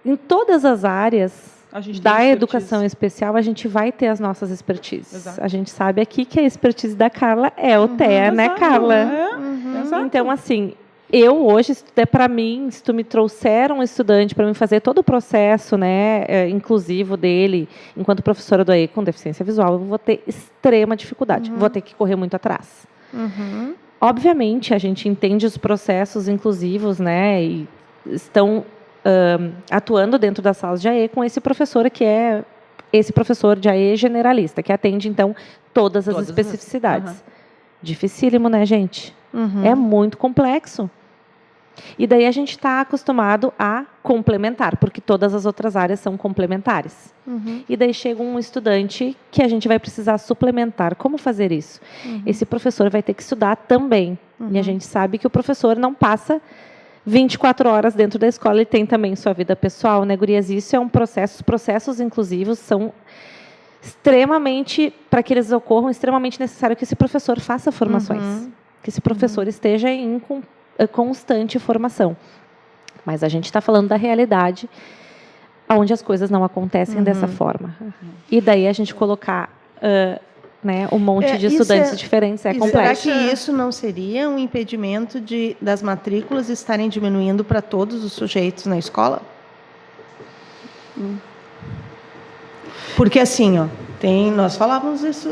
Em todas as áreas da educação especial, a gente vai ter as nossas expertises. Exato. A gente sabe aqui que a expertise da Carla é o TEA, né, Carla? Então, assim, eu hoje, para mim, se tu me trouxer um estudante para mim fazer todo o processo, né, inclusivo dele, enquanto professora do AE com deficiência visual, eu vou ter extrema dificuldade. Vou ter que correr muito atrás. Obviamente, a gente entende os processos inclusivos, né, e estão atuando dentro das salas de AE com esse professor que é esse professor de AE generalista, que atende, então, todas as especificidades. Dificílimo, né, gente? É muito complexo. E daí a gente está acostumado a complementar, porque todas as outras áreas são complementares. E daí chega um estudante que a gente vai precisar suplementar. Como fazer isso? Esse professor vai ter que estudar também. E a gente sabe que o professor não passa 24 horas dentro da escola, ele tem também sua vida pessoal, né, gurias? Isso é um processo, os processos inclusivos são extremamente, para que eles ocorram, extremamente necessário que esse professor faça formações, que esse professor esteja em constante formação. Mas a gente está falando da realidade onde as coisas não acontecem dessa forma. E daí a gente colocar né, um monte de estudantes diferentes é complexo. Será que isso não seria um impedimento das matrículas estarem diminuindo para todos os sujeitos na escola? Porque assim, ó, nós falávamos isso,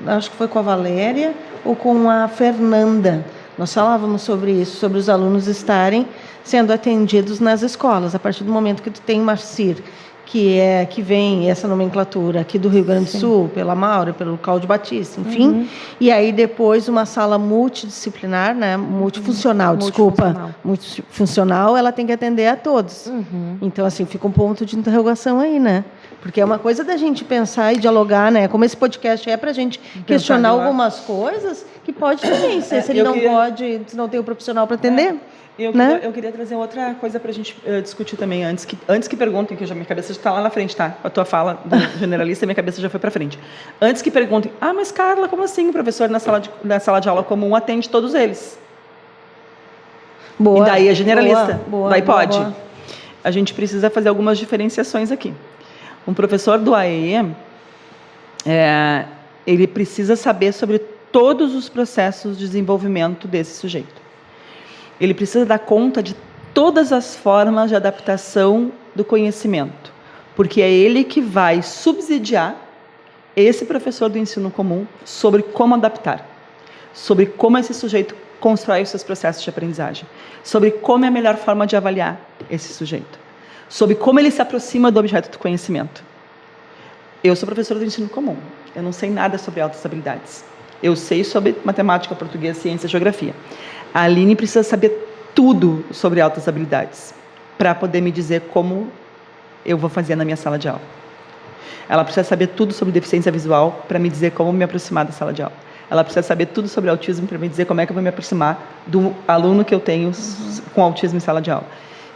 acho que foi com a Valéria ou com a Fernanda. Nós falávamos sobre isso, sobre os alunos estarem sendo atendidos nas escolas. A partir do momento que tu tem Marcir, que vem essa nomenclatura aqui do Rio Grande do Sul, pela Maura, pelo Cláudio Batista, enfim. E aí depois uma sala multidisciplinar, né, multifuncional, multifuncional, ela tem que atender a todos. Então, assim, fica um ponto de interrogação aí, né? Porque é uma coisa da gente pensar e dialogar, né? Como esse podcast é para a gente questionar algumas coisas Que pode também ser, se ele não pode, se não tem o profissional para atender. Eu queria trazer outra coisa para a gente discutir também, antes que perguntem, que minha cabeça já está lá na frente, tá? A tua fala do generalista, minha cabeça já foi para frente. Antes que perguntem, mas Carla, como assim o professor na sala de aula comum atende todos eles? Boa. E daí é generalista. Boa, pode. Boa. A gente precisa fazer algumas diferenciações aqui. Um professor do AEE, ele precisa saber sobre todos os processos de desenvolvimento desse sujeito. Ele precisa dar conta de todas as formas de adaptação do conhecimento, porque é ele que vai subsidiar esse professor do ensino comum sobre como adaptar, sobre como esse sujeito constrói os seus processos de aprendizagem, sobre como é a melhor forma de avaliar esse sujeito, sobre como ele se aproxima do objeto do conhecimento. Eu sou professora do ensino comum, eu não sei nada sobre altas habilidades. Eu sei sobre matemática, português, ciência e geografia. A Aline precisa saber tudo sobre altas habilidades para poder me dizer como eu vou fazer na minha sala de aula. Ela precisa saber tudo sobre deficiência visual para me dizer como me aproximar da sala de aula. Ela precisa saber tudo sobre autismo para me dizer como é que eu vou me aproximar do aluno que eu tenho com autismo em sala de aula.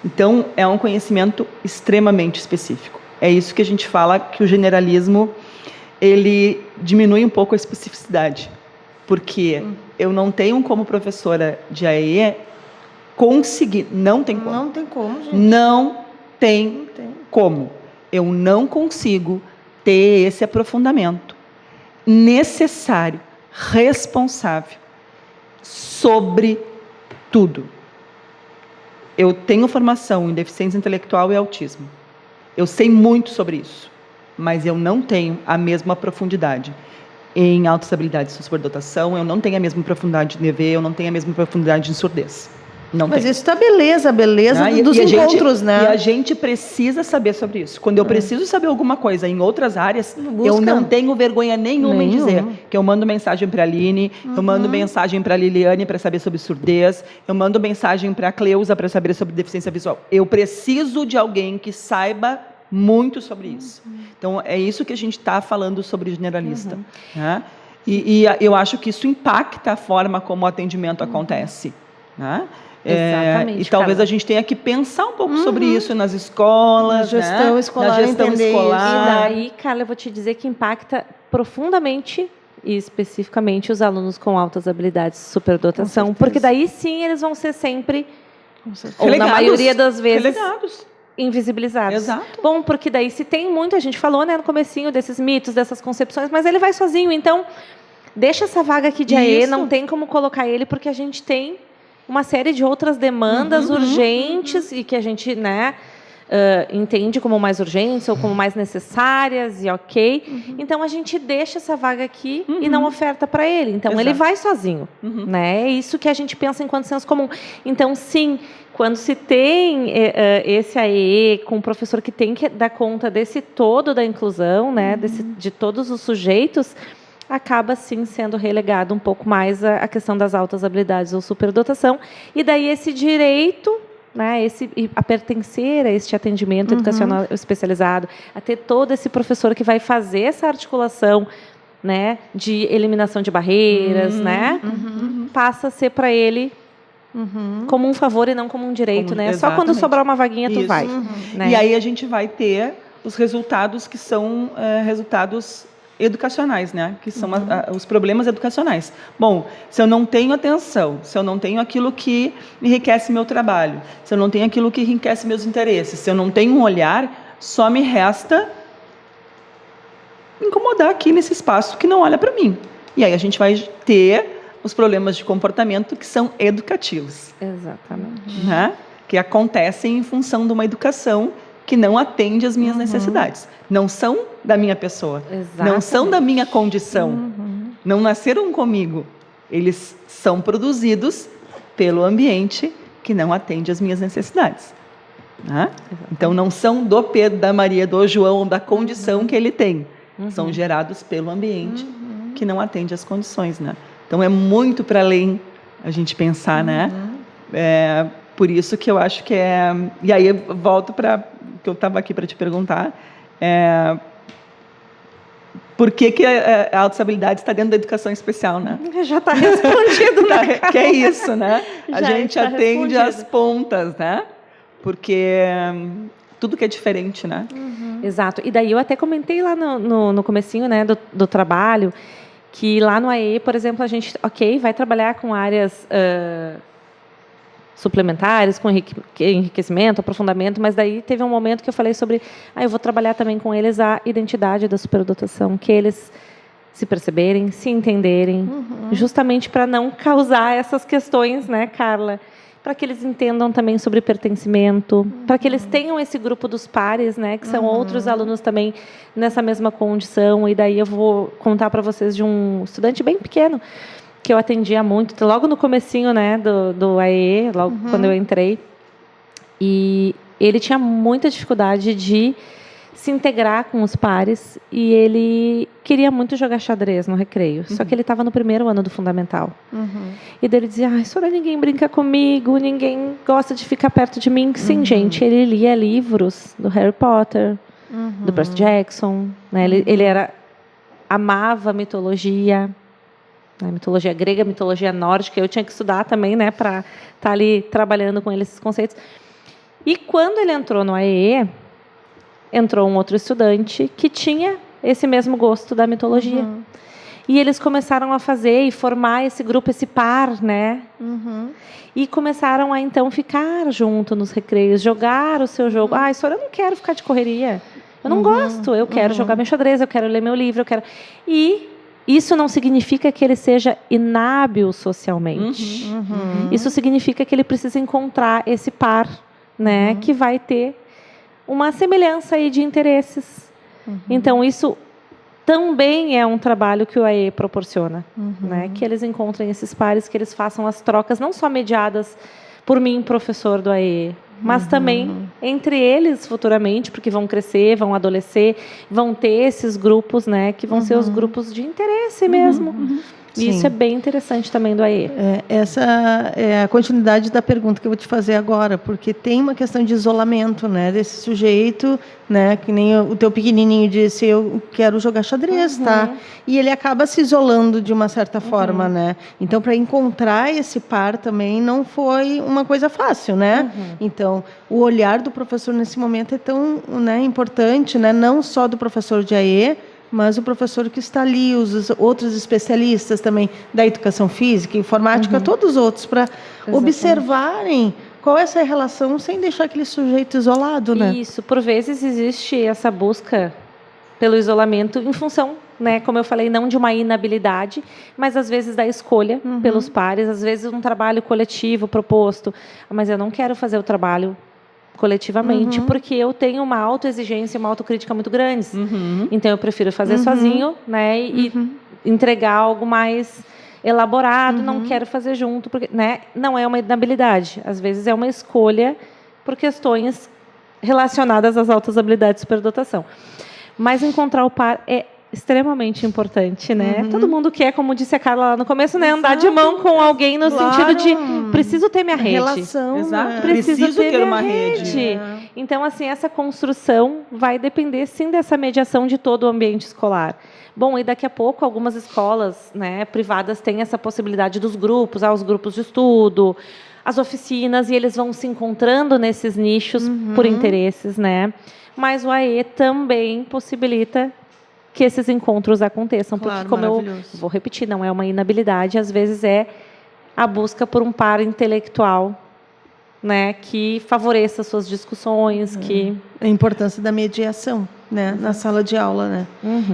Então, é um conhecimento extremamente específico. É isso que a gente fala que o generalismo, ele diminui um pouco a especificidade. Porque eu não tenho como professora de AEE conseguir, não tem como. Não tem como, gente. Não tem como. Eu não consigo ter esse aprofundamento necessário, responsável, sobre tudo. Eu tenho formação em deficiência intelectual e autismo. Eu sei muito sobre isso, mas eu não tenho a mesma profundidade em altas habilidades de superdotação, eu não tenho a mesma profundidade de EV, eu não tenho a mesma profundidade em surdez. Não Mas tem. isso tá beleza dos encontros, né? E a gente precisa saber sobre isso. Quando eu preciso saber alguma coisa em outras áreas, eu não tenho vergonha nenhuma em dizer que eu mando mensagem para a Aline, eu mando mensagem para a Liliane para saber sobre surdez, eu mando mensagem para a Cleusa para saber sobre deficiência visual. Eu preciso de alguém que saiba muito sobre isso. Então, é isso que a gente está falando sobre generalista. Né? E eu acho que isso impacta a forma como o atendimento acontece. Né? Exatamente, e talvez a gente tenha que pensar um pouco sobre isso nas escolas, na gestão escolar, na gestão escolar. E daí, Carla, eu vou te dizer que impacta profundamente e especificamente os alunos com altas habilidades de superdotação, porque daí sim eles vão ser sempre, ou na maioria das vezes, relegados, invisibilizados. Exato. Bom, porque daí se tem muito, a gente falou, né, no comecinho desses mitos, dessas concepções, mas ele vai sozinho, então deixa essa vaga aqui de AE, não tem como colocar ele, porque a gente tem uma série de outras demandas urgentes e que a gente, né, entende como mais urgentes ou como mais necessárias e ok. Então, a gente deixa essa vaga aqui e não oferta para ele. Então, ele vai sozinho. Né? É isso que a gente pensa enquanto senso comum. Então, sim, quando se tem esse AE com um professor que tem que dar conta desse todo da inclusão, né, de todos os sujeitos, acaba, sim, sendo relegado um pouco mais a questão das altas habilidades ou superdotação. E daí esse direito, né, a pertencer a este atendimento educacional especializado, a ter todo esse professor que vai fazer essa articulação, né, de eliminação de barreiras, né, passa a ser para ele como um favor e não como um direito, né? Só quando sobrar uma vaguinha tu vai. Né? E aí a gente vai ter os resultados que são resultados educacionais, né? Que são os problemas educacionais. Bom, se eu não tenho atenção, se eu não tenho aquilo que enriquece meu trabalho, se eu não tenho aquilo que enriquece meus interesses, se eu não tenho um olhar, só me resta incomodar aqui nesse espaço que não olha para mim. E aí a gente vai ter os problemas de comportamento que são educativos. Exatamente. Né? Que acontecem em função de uma educação que não atende às minhas necessidades. Não são da minha pessoa. Exatamente. Não são da minha condição. Não nasceram comigo. Eles são produzidos pelo ambiente que não atende às minhas necessidades. Né? Então, não são do Pedro, da Maria, do João, da condição que ele tem. São gerados pelo ambiente que não atende às condições. Né? Então, é muito para além a gente pensar, né? Por isso que eu acho que é... E aí, eu volto para... que eu estava aqui para te perguntar. por que a autossabilidade está dentro da educação especial, né? Já está respondido, né? Que é isso, né? A Já gente está atende respondido. as pontas, né? Porque tudo que é diferente, né? Exato. E daí eu até comentei lá no comecinho, né, do trabalho, que lá no AE, por exemplo, a gente, vai trabalhar com áreas suplementares, com enriquecimento, aprofundamento, mas daí teve um momento que eu falei sobre, eu vou trabalhar também com eles a identidade da superdotação, que eles se perceberem, se entenderem, justamente para não causar essas questões, né, Carla? Para que eles entendam também sobre pertencimento, para que eles tenham esse grupo dos pares, né, que são outros alunos também nessa mesma condição. E daí eu vou contar para vocês de um estudante bem pequeno, que eu atendia muito, logo no comecinho, né, do AE, logo quando eu entrei. E ele tinha muita dificuldade de se integrar com os pares e ele queria muito jogar xadrez no recreio. Só que ele estava no primeiro ano do fundamental. E daí ele dizia, Soraya, ninguém brinca comigo, ninguém gosta de ficar perto de mim. Sim, gente, ele lia livros do Harry Potter, do Percy Jackson. Né? Ele amava mitologia, né? Mitologia grega, mitologia nórdica. Eu tinha que estudar também, né, para estar ali trabalhando com ele esses conceitos. E quando ele entrou no AEE, entrou um outro estudante que tinha esse mesmo gosto da mitologia. E eles começaram a fazer e formar esse grupo, esse par, né? E começaram a, então, ficar junto nos recreios, jogar o seu jogo. Senhora, eu não quero ficar de correria. Eu não gosto. Eu quero jogar meu xadrez, eu quero ler meu livro, eu quero... E isso não significa que ele seja inábil socialmente. Isso significa que ele precisa encontrar esse par, né? Que vai ter uma semelhança aí de interesses. Então, isso também é um trabalho que o AE proporciona, né? Que eles encontrem esses pares, que eles façam as trocas, não só mediadas por mim, professor do AE, mas também entre eles futuramente, porque vão crescer, vão adolescer, vão ter esses grupos, né? Que vão ser os grupos de interesse mesmo. E isso é bem interessante também do AE. Essa é a continuidade da pergunta que eu vou te fazer agora, porque tem uma questão de isolamento, né, desse sujeito, né, que nem o teu pequenininho disse, eu quero jogar xadrez, tá? E ele acaba se isolando de uma certa forma, né? Então, para encontrar esse par também não foi uma coisa fácil, né? Então, o olhar do professor nesse momento é tão, né, importante, né, não só do professor de AE, mas o professor que está ali, os outros especialistas também da educação física, informática, todos os outros, para observarem qual é essa relação sem deixar aquele sujeito isolado, né? Isso, por vezes existe essa busca pelo isolamento em função, né, como eu falei, não de uma inabilidade, mas às vezes da escolha pelos pares, às vezes um trabalho coletivo proposto, mas eu não quero fazer o trabalho coletivamente, porque eu tenho uma autoexigência, uma autocrítica muito grandes. Então, eu prefiro fazer sozinho, né, e entregar algo mais elaborado, não quero fazer junto, porque, né, não é uma inabilidade. Às vezes, é uma escolha por questões relacionadas às altas habilidades de superdotação. Mas encontrar o par é extremamente importante, né? Todo mundo quer, como disse a Carla lá no começo, né, andar de mão com alguém no sentido de preciso ter minha rede. Relação. Exato. Preciso ter uma minha rede. Então, assim, essa construção vai depender, sim, dessa mediação de todo o ambiente escolar. Bom, e daqui a pouco algumas escolas, né, privadas têm essa possibilidade dos grupos, os grupos de estudo, as oficinas, e eles vão se encontrando nesses nichos por interesses, né? Mas o AE também possibilita que esses encontros aconteçam, porque, como eu vou repetir, não é uma inabilidade, às vezes é a busca por um par intelectual, né, que favoreça suas discussões, que... A importância da mediação, né, na sala de aula, né?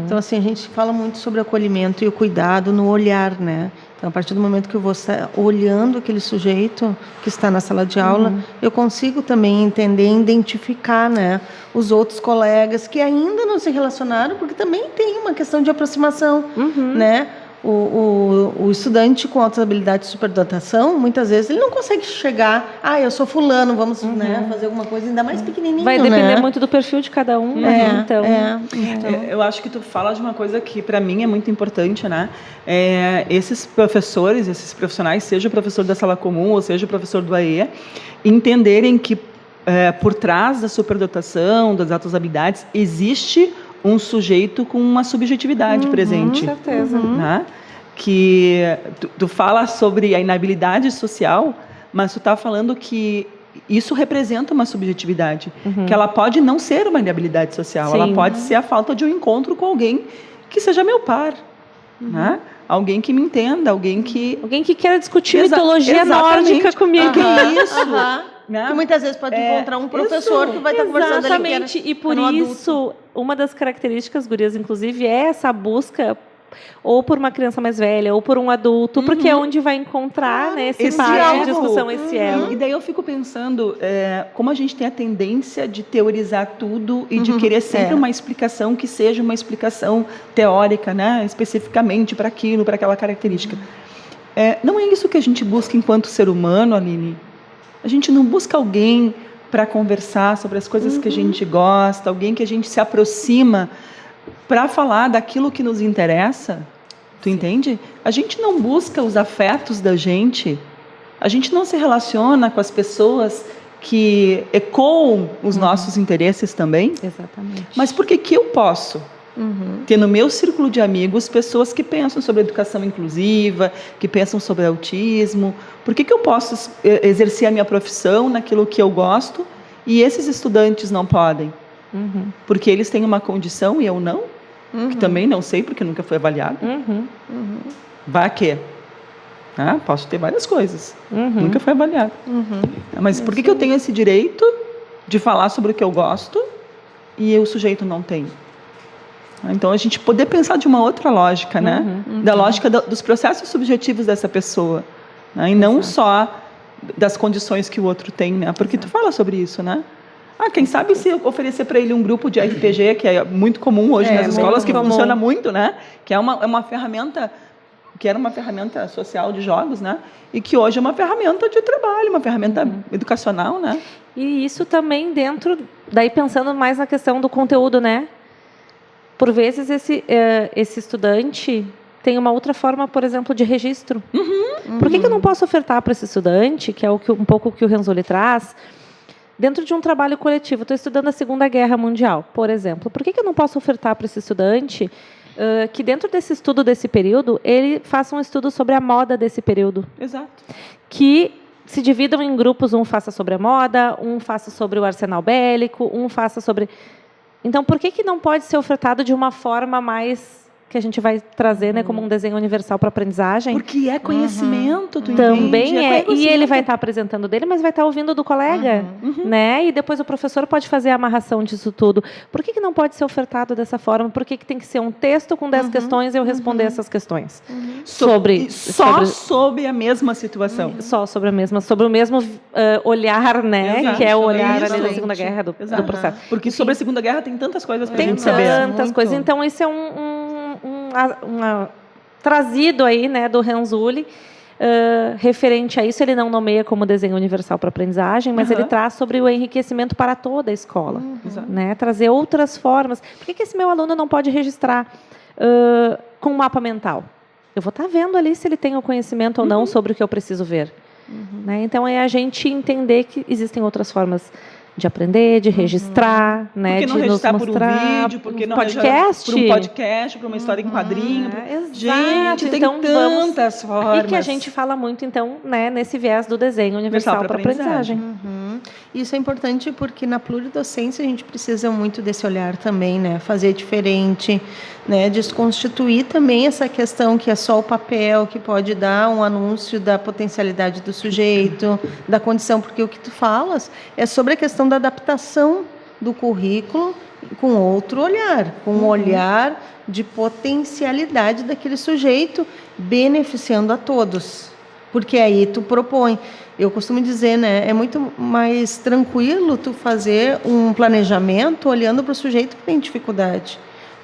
Então, assim, a gente fala muito sobre o acolhimento e o cuidado no olhar, né? Então, a partir do momento que eu vou estar olhando aquele sujeito que está na sala de aula, eu consigo também entender e identificar, né, os outros colegas que ainda não se relacionaram, porque também tem uma questão de aproximação, né? O estudante com altas habilidades de superdotação, muitas vezes, ele não consegue chegar, eu sou fulano, vamos né, fazer alguma coisa, ainda mais pequenininho, vai depender muito do perfil de cada um, né? Então, eu acho que tu fala de uma coisa que, para mim, é muito importante, né? Esses professores, esses profissionais, seja o professor da sala comum ou seja o professor do AE, entenderem que, por trás da superdotação, das altas habilidades, existe um sujeito com uma subjetividade presente. Com certeza. Né? Que tu fala sobre a inabilidade social, mas tu está falando que isso representa uma subjetividade, que ela pode não ser uma inabilidade social, Sim. ela pode ser a falta de um encontro com alguém que seja meu par, né? Alguém que me entenda, alguém que queira discutir mitologia exatamente. nórdica comigo. Que é isso? Né? Que muitas vezes pode encontrar um professor que vai estar conversando ali. Exatamente, e por isso, uma das características, gurias, inclusive, é essa busca ou por uma criança mais velha, ou por um adulto, porque é onde vai encontrar né, esse par de discussão, esse elo. E daí eu fico pensando, como a gente tem a tendência de teorizar tudo e de querer sempre uma explicação que seja uma explicação teórica, né, especificamente para aquilo, para aquela característica. Não é isso que a gente busca enquanto ser humano, Aline. A gente não busca alguém para conversar sobre as coisas que a gente gosta, alguém que a gente se aproxima para falar daquilo que nos interessa, tu entende? A gente não busca os afetos da gente, a gente não se relaciona com as pessoas que ecoam os nossos interesses também. Exatamente. Mas por que eu posso ter no meu círculo de amigos pessoas que pensam sobre educação inclusiva, que pensam sobre autismo? Por que eu posso exercer a minha profissão naquilo que eu gosto e esses estudantes não podem? Porque eles têm uma condição e eu não? Que também não sei, porque nunca foi avaliado. Vai que? Posso ter várias coisas. Nunca foi avaliado. Mas por que eu tenho esse direito de falar sobre o que eu gosto e o sujeito não tem? Então, a gente poder pensar de uma outra lógica, né? Da lógica dos processos subjetivos dessa pessoa. Né? E não só das condições que o outro tem, né? Porque tu fala sobre isso, né? Quem sabe se oferecer para ele um grupo de RPG, que é muito comum hoje nas escolas, que funciona muito, né? Que é uma ferramenta, que era uma ferramenta social de jogos, né? E que hoje é uma ferramenta de trabalho, uma ferramenta educacional, né? E isso também dentro, daí pensando mais na questão do conteúdo, né? Por vezes esse estudante tem uma outra forma, por exemplo, de registro. Por que eu não posso ofertar para esse estudante, que é um pouco o que o Renzulli traz, dentro de um trabalho coletivo? Estou estudando a Segunda Guerra Mundial, por exemplo. Por que eu não posso ofertar para esse estudante que dentro desse estudo desse período, ele faça um estudo sobre a moda desse período? Exato. Que se dividam em grupos, um faça sobre a moda, um faça sobre o arsenal bélico, um faça sobre... Então, por que não pode ser ofertado de uma forma mais que a gente vai trazer, né, como um desenho universal para aprendizagem? Porque é conhecimento, tu também entende? E ele vai estar apresentando dele, mas vai estar ouvindo do colega, né? E depois o professor pode fazer a amarração disso tudo. Por que não pode ser ofertado dessa forma? Por que tem que ser um texto com 10 questões e eu responder essas questões? Sobre a mesma situação. Só sobre a mesma, sobre o mesmo olhar, né? Exato. Que é o olhar ali da Segunda Guerra do processo. Porque sobre a Segunda Guerra tem tantas coisas para a Tem gente saber. tantas coisas. Então, isso é trazido aí, né, do Renzulli, referente a isso. Ele não nomeia como desenho universal para aprendizagem, mas ele traz sobre o enriquecimento para toda a escola, né, trazer outras formas. Por que esse meu aluno não pode registrar com um mapa mental? Eu vou estar vendo ali se ele tem o conhecimento ou não sobre o que eu preciso ver. Né? Então, é a gente entender que existem outras formas de aprender, de registrar, né, porque não de registrar nos mostrar por um vídeo, porque não podcast, por um podcast, por uma história em quadrinho. Gente, tem então, tantas formas. E que a gente fala muito, então, né, nesse viés do desenho universal para aprendizagem. Isso é importante porque na pluridocência a gente precisa muito desse olhar também, né? Fazer diferente, né? Desconstituir também essa questão que é só o papel, que pode dar um anúncio da potencialidade do sujeito, da condição, porque o que tu falas é sobre a questão da adaptação do currículo com outro olhar, com um olhar de potencialidade daquele sujeito, beneficiando a todos. Porque aí tu propõe. Eu costumo dizer, né, é muito mais tranquilo tu fazer um planejamento olhando para o sujeito que tem dificuldade.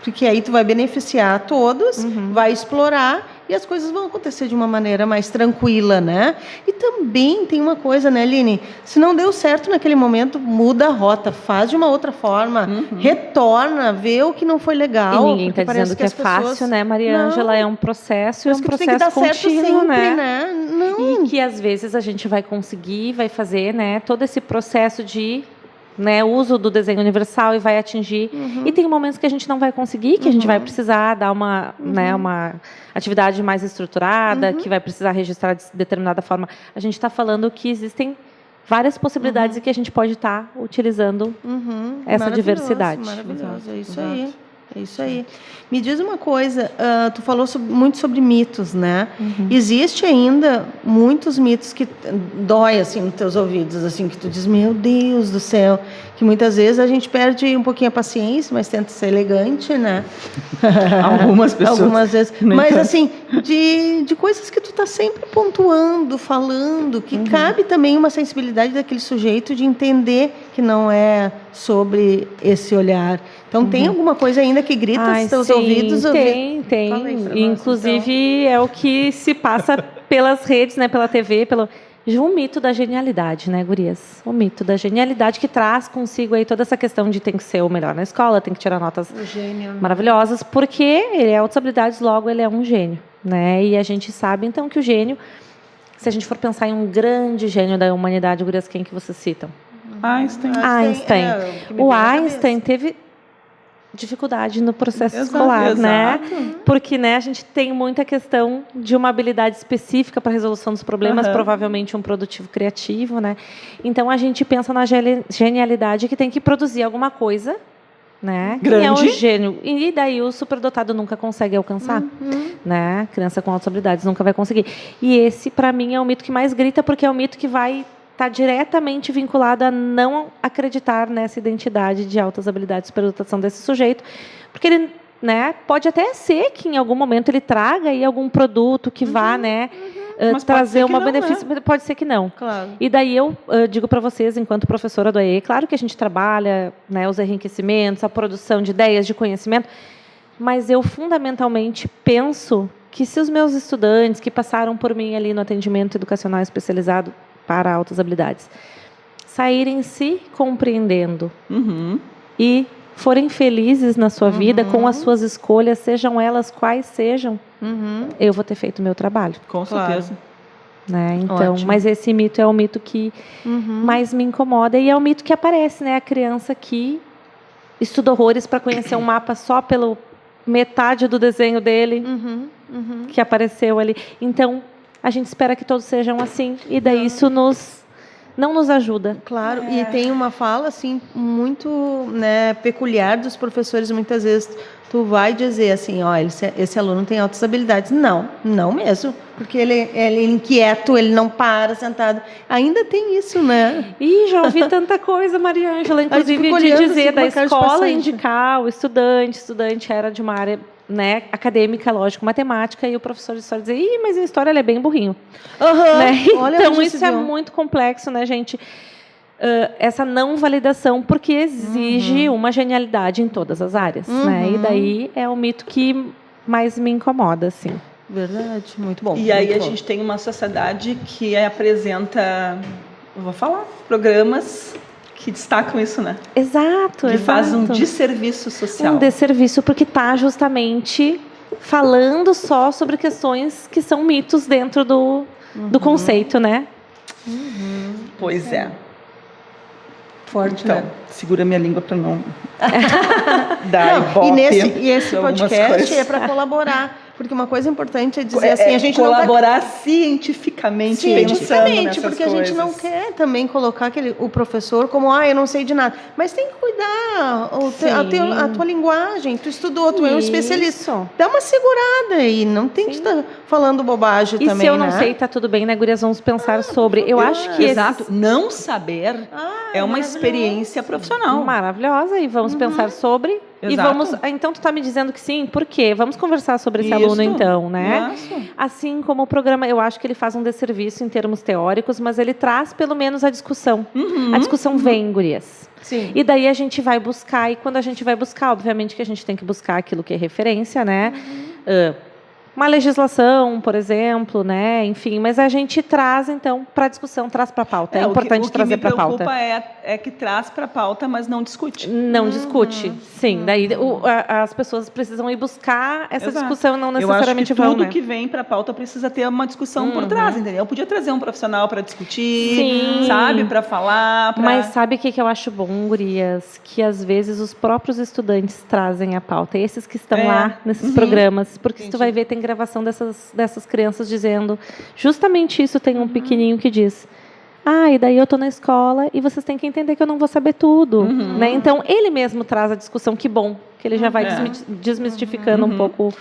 Porque aí tu vai beneficiar a todos, vai explorar e as coisas vão acontecer de uma maneira mais tranquila, né? E também tem uma coisa, né, Aline? Se não deu certo naquele momento, muda a rota, faz de uma outra forma, retorna, vê o que não foi legal. E ninguém está dizendo que é fácil, né, Maria Ângela? É um processo, é um processo contínuo, sempre, né? Não. E que às vezes a gente vai conseguir, vai fazer, né, todo esse processo de né, uso do desenho universal e vai atingir. E tem momentos que a gente não vai conseguir, que a gente vai precisar dar uma, né, uma atividade mais estruturada, que vai precisar registrar de determinada forma. A gente está falando que existem várias possibilidades e que a gente pode estar utilizando essa diversidade. Maravilhoso, é isso aí. É isso aí. Me diz uma coisa, tu falou muito sobre mitos, né? Existe ainda muitos mitos que dói assim nos teus ouvidos, assim, que tu diz, meu Deus do céu, que muitas vezes a gente perde um pouquinho a paciência, mas tenta ser elegante, né? Algumas pessoas. Algumas vezes. Mas assim, de coisas que tu tá sempre pontuando, falando, que cabe também uma sensibilidade daquele sujeito de entender que não é sobre esse olhar. Então, tem alguma coisa ainda que grita nos teus ouvidos? Tem. Inclusive, é o que se passa pelas redes, né, pela TV, o mito da genialidade, né, gurias? O mito da genialidade que traz consigo aí toda essa questão de tem que ser o melhor na escola, tem que tirar notas maravilhosas, porque ele é altas habilidades, logo ele é um gênio, né? E a gente sabe, então, que o gênio, se a gente for pensar em um grande gênio da humanidade, gurias, quem que vocês citam? Einstein. O Einstein teve dificuldade no processo escolar, né? Porque, né, a gente tem muita questão de uma habilidade específica para a resolução dos problemas, provavelmente um produtivo criativo, né? Então a gente pensa na genialidade que tem que produzir alguma coisa, né? Grande. Que é um gênio. E daí o superdotado nunca consegue alcançar, né? Criança com altas habilidades nunca vai conseguir. E esse, para mim, é o mito que mais grita, porque é o mito que vai está diretamente vinculado a não acreditar nessa identidade de altas habilidades de superdotação desse sujeito, porque ele, né, pode até ser que em algum momento ele traga aí algum produto que vá, né, trazer um benefício, mas pode ser que não. Claro. E daí eu digo para vocês, enquanto professora do AE, claro que a gente trabalha, né, os enriquecimentos, a produção de ideias, de conhecimento, mas eu fundamentalmente penso que se os meus estudantes que passaram por mim ali no atendimento educacional especializado para altas habilidades, saírem se compreendendo e forem felizes na sua vida com as suas escolhas, sejam elas quais sejam, eu vou ter feito o meu trabalho. Com certeza. Né? Então, Ótimo. mas esse mito é o mito que mais me incomoda e é o mito que aparece, né? A criança que estuda horrores para conhecer um mapa só pelo metade do desenho dele que apareceu ali. Então, a gente espera que todos sejam assim, e daí isso não nos ajuda. Claro, e tem uma fala assim muito, né, peculiar dos professores. Muitas vezes tu vai dizer assim, ó, esse aluno tem altas habilidades. Não mesmo, porque ele é inquieto, ele não para sentado. Ainda tem isso, né? E já ouvi tanta coisa, Maria Ângela, inclusive de dizer da escola indicar o estudante era de uma área, né, acadêmica, lógico, matemática, e o professor de história dizer, mas a história ele é bem burrinho. Né? Olha, então isso é muito complexo, né, gente? Essa não validação, porque exige uma genialidade em todas as áreas, né? E daí é o mito que mais me incomoda, assim. Verdade, muito bom. E aí a gente tem uma sociedade que apresenta, eu vou falar, programas que destacam isso, né? Exato, que faz um desserviço social. Um desserviço, porque está justamente falando só sobre questões que são mitos dentro do conceito, né? Pois é. Forte, então, né? segura minha língua para não dar ibope. E esse podcast é para colaborar. Porque uma coisa importante é dizer assim, a gente colaborar não cientificamente, porque a gente não quer também colocar o professor como, eu não sei de nada. Mas tem que cuidar a tua linguagem. Tu estudou, tu é um especialista. Dá uma segurada e não tem que estar falando bobagem também, se eu não sei, tá tudo bem, né, gurias? Vamos pensar sobre. Eu acho que exato. Não saber é uma experiência profissional maravilhosa, e vamos pensar sobre. Exato. E vamos. Então, tu está me dizendo que sim, por quê? Vamos conversar sobre esse aluno, então, né? Isso. Assim como o programa, eu acho que ele faz um desserviço em termos teóricos, mas ele traz pelo menos a discussão. A discussão vem, gurias. Sim. E daí a gente vai buscar, e quando a gente vai buscar, obviamente que a gente tem que buscar aquilo que é referência, né? uma legislação, por exemplo, né? Enfim, mas a gente traz, então, para a discussão, traz para a pauta. É importante trazer para a pauta. O que me preocupa é que traz para a pauta, mas não discute. Não discute, sim. Daí as pessoas precisam ir buscar essa discussão, não necessariamente vão. Eu acho que tudo que vem para a pauta precisa ter uma discussão por trás, entendeu? Eu podia trazer um profissional para discutir, sabe? Para falar. Mas sabe o que eu acho bom, gurias? Que às vezes os próprios estudantes trazem a pauta. Esses que estão lá nesses programas. Porque se tu vai ver, tem gravação dessas crianças dizendo justamente isso. Tem um pequenininho que diz: e daí eu estou na escola e vocês têm que entender que eu não vou saber tudo. Né? Então, ele mesmo traz a discussão. Que bom que ele já vai desmistificando um pouco.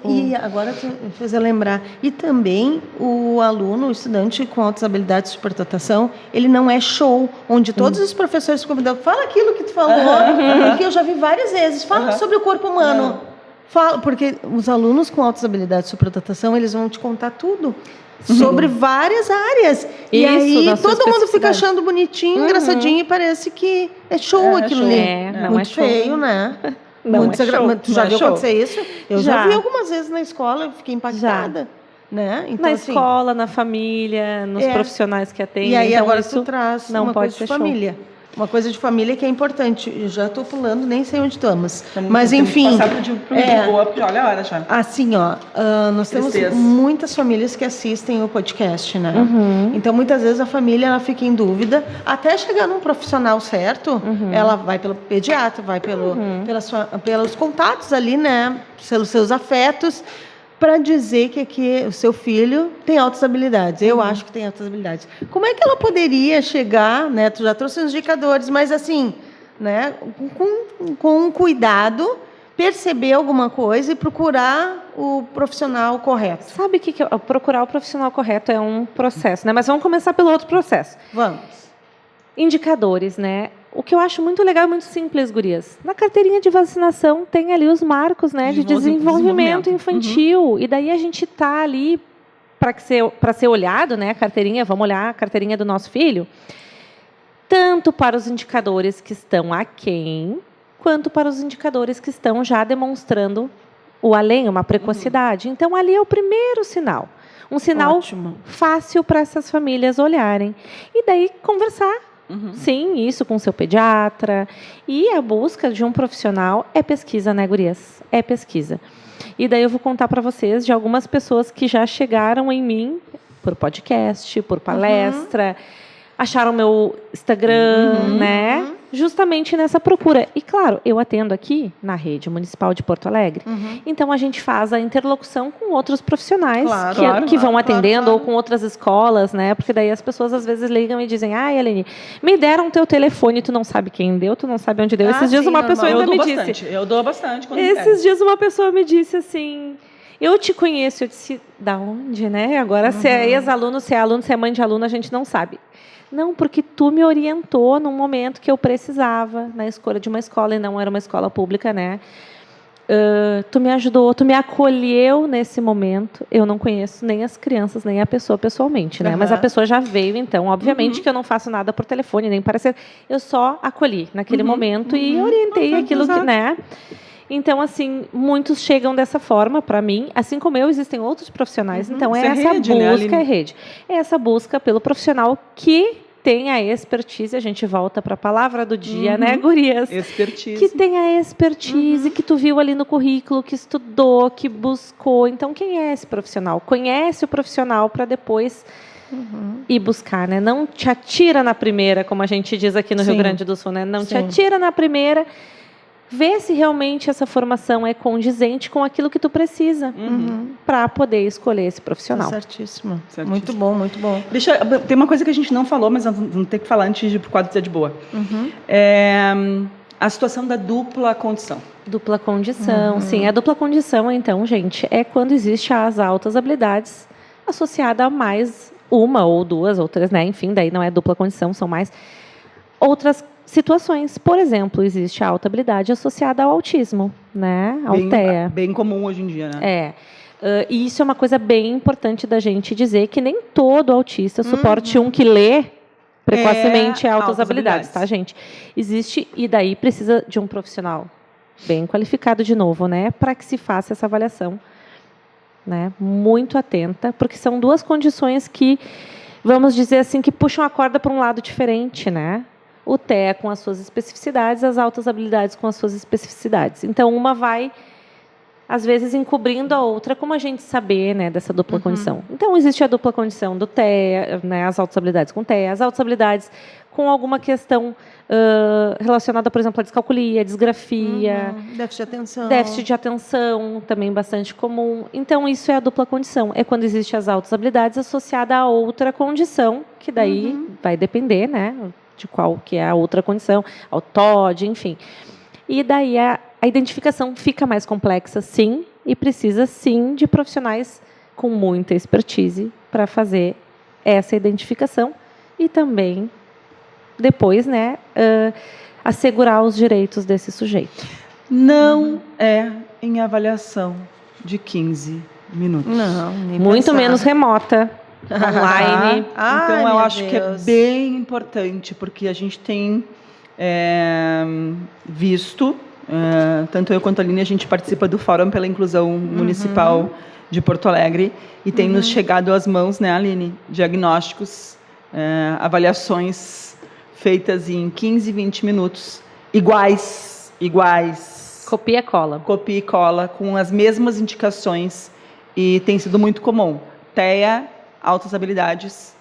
E agora tu fez eu lembrar. E também o aluno, o estudante com altas habilidades de superdotação, ele não é show, onde todos os professores ficam convidando, fala aquilo que tu falou, que eu já vi várias vezes, fala sobre o corpo humano. Fala, porque os alunos com altas habilidades de superdotação, eles vão te contar tudo. Sobre várias áreas. E aí todo mundo fica achando bonitinho, engraçadinho, e parece que é show aquilo ali. Não muito é show. feio, né? Não muito é show. Tu já viu acontecer isso? Eu já vi algumas vezes na escola, eu fiquei impactada. Né? Então, na escola, na família, nos profissionais que atendem. E aí então, agora isso tu traz não uma pode coisa de ser família. Show. Uma coisa de família que é importante. Eu já estou pulando, nem sei onde estamos. Mas, enfim... Passar pro de boa, porque olha a hora já. Assim, nós temos muitas famílias que assistem o podcast, né? Então, muitas vezes, a família ela fica em dúvida. Até chegar num profissional certo, ela vai pelo pediatra, vai pelos contatos ali, né? Pelos seus afetos, para dizer que o seu filho tem altas habilidades. Eu acho que tem altas habilidades. Como é que ela poderia chegar, né? Tu já trouxe os indicadores, mas assim, né? Com cuidado, perceber alguma coisa e procurar o profissional correto. Sabe que procurar o profissional correto é um processo, né? Mas vamos começar pelo outro processo. Vamos. Indicadores, né? O que eu acho muito legal e muito simples, gurias. Na carteirinha de vacinação tem ali os marcos, né, de desenvolvimento infantil. E daí a gente tá ali para ser olhado, né, a carteirinha, vamos olhar a carteirinha do nosso filho, tanto para os indicadores que estão aquém, quanto para os indicadores que estão já demonstrando o além, uma precocidade. Então, ali é o primeiro sinal. Um sinal fácil para essas famílias olharem. E daí conversar. Sim, isso com o seu pediatra. E a busca de um profissional é pesquisa, né, gurias? É pesquisa. E daí eu vou contar para vocês de algumas pessoas que já chegaram em mim por podcast, por palestra, acharam meu Instagram, né? Justamente nessa procura. E, claro, eu atendo aqui na rede municipal de Porto Alegre. Então, a gente faz a interlocução com outros profissionais que vão atendendo, ou com outras escolas, né? Porque daí as pessoas, às vezes, ligam e dizem: Eline, me deram teu telefone, tu não sabe quem deu, tu não sabe onde deu. Esses dias uma pessoa ainda me disse... Eu dou bastante. Esses dias uma pessoa me disse assim... Eu te conheço. Eu disse, da onde, né? Agora, se é ex-aluno, se é aluno, se é mãe de aluno, a gente não sabe. Não, porque tu me orientou num momento que eu precisava na escolha de uma escola, e não era uma escola pública, né? Tu me ajudou, tu me acolheu nesse momento. Eu não conheço nem as crianças, nem a pessoa pessoalmente, né? Mas a pessoa já veio, então, obviamente que eu não faço nada por telefone, nem parecer. Eu só acolhi naquele momento e orientei aquilo que, né? Então, assim, muitos chegam dessa forma para mim, assim como eu, existem outros profissionais. Então, essa busca, né, é rede. É essa busca pelo profissional que tem a expertise, a gente volta para a palavra do dia, né, gurias? Expertise. Que tem a expertise, que tu viu ali no currículo, que estudou, que buscou. Então, quem é esse profissional? Conhece o profissional para depois ir buscar, né? Não te atira na primeira, como a gente diz aqui no Rio Grande do Sul, né? Não te atira na primeira. Vê se realmente essa formação é condizente com aquilo que tu precisa para poder escolher esse profissional. Certíssimo. Muito bom, muito bom. Tem uma coisa que a gente não falou, mas vamos ter que falar antes de ir para o quadro de boa. A situação da dupla condição. Dupla condição, sim. A dupla condição, então, gente, é quando existe as altas habilidades associada a mais uma ou duas ou três, né? Enfim, daí não é dupla condição, são mais outras situações. Por exemplo, existe a alta habilidade associada ao autismo, né? Ao TEA. Bem comum hoje em dia, né? E isso é uma coisa bem importante da gente dizer, que nem todo autista, suporte 1 que lê precocemente altas habilidades, tá, gente? Existe, e daí precisa de um profissional bem qualificado de novo, né? Para que se faça essa avaliação né? Muito atenta, porque são duas condições que, vamos dizer assim, que puxam a corda para um lado diferente, né? O TEA com as suas especificidades, as altas habilidades com as suas especificidades. Então, uma vai, às vezes, encobrindo a outra, como a gente saber, né, dessa dupla condição. Então, existe a dupla condição do TEA, né, as altas habilidades com TEA, as altas habilidades com alguma questão relacionada, por exemplo, à descalculia, à disgrafia. Déficit de atenção. Déficit de atenção, também bastante comum. Então, isso é a dupla condição. É quando existe as altas habilidades associada a outra condição, que daí vai depender, né, de qual que é a outra condição, ao TOD, enfim. E daí a identificação fica mais complexa, sim, e precisa, sim, de profissionais com muita expertise para fazer essa identificação e também, depois, né, assegurar os direitos desse sujeito. Não é em avaliação de 15 minutos. Não, nem Muito pensar. menos remota, online. Então, Ai, eu meu acho que é Deus. bem importante, porque a gente tem visto, tanto eu quanto a Aline, a gente participa do Fórum pela Inclusão Municipal de Porto Alegre, e tem nos chegado às mãos, né, Aline, diagnósticos, avaliações feitas em 15, 20 minutos, iguais, Copia e cola. copia e cola, com as mesmas indicações, e tem sido muito comum. TEA, altas habilidades,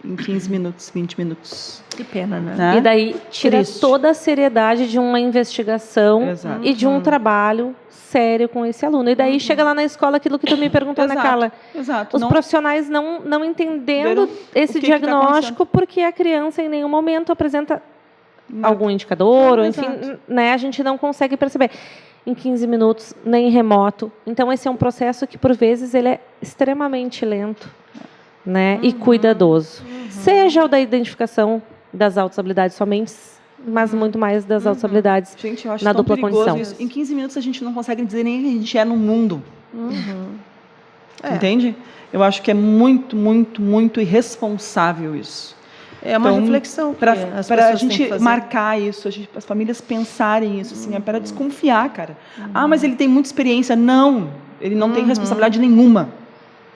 em 15 minutos, 20 minutos. Que pena, né? Né? E daí tira Triste. toda a seriedade de uma investigação Exato. e de um trabalho sério com esse aluno. E daí chega lá na escola aquilo que tu me perguntou, né, Exato, Carla? Exato. Os Não- profissionais não entendendo Viram esse o que que tá diagnóstico, porque a criança em nenhum momento apresenta Nada. algum indicador, ou enfim, Exato. né, a gente não consegue perceber em 15 minutos, nem remoto. Então, esse é um processo que, por vezes, ele é extremamente lento, né, e cuidadoso. Seja o da identificação das altas habilidades somente, mas muito mais das altas habilidades. Gente, eu acho na tão dupla perigoso condição. isso. Em 15 minutos a gente não consegue dizer nem que a gente é no mundo. É. Entende? Eu acho que é muito, muito, muito irresponsável isso. É uma Então, reflexão que Para as a pessoas têm que gente fazer. marcar isso, as famílias pensarem isso, assim, é para desconfiar, cara. Ah, mas ele tem muita experiência. Não, ele não tem responsabilidade nenhuma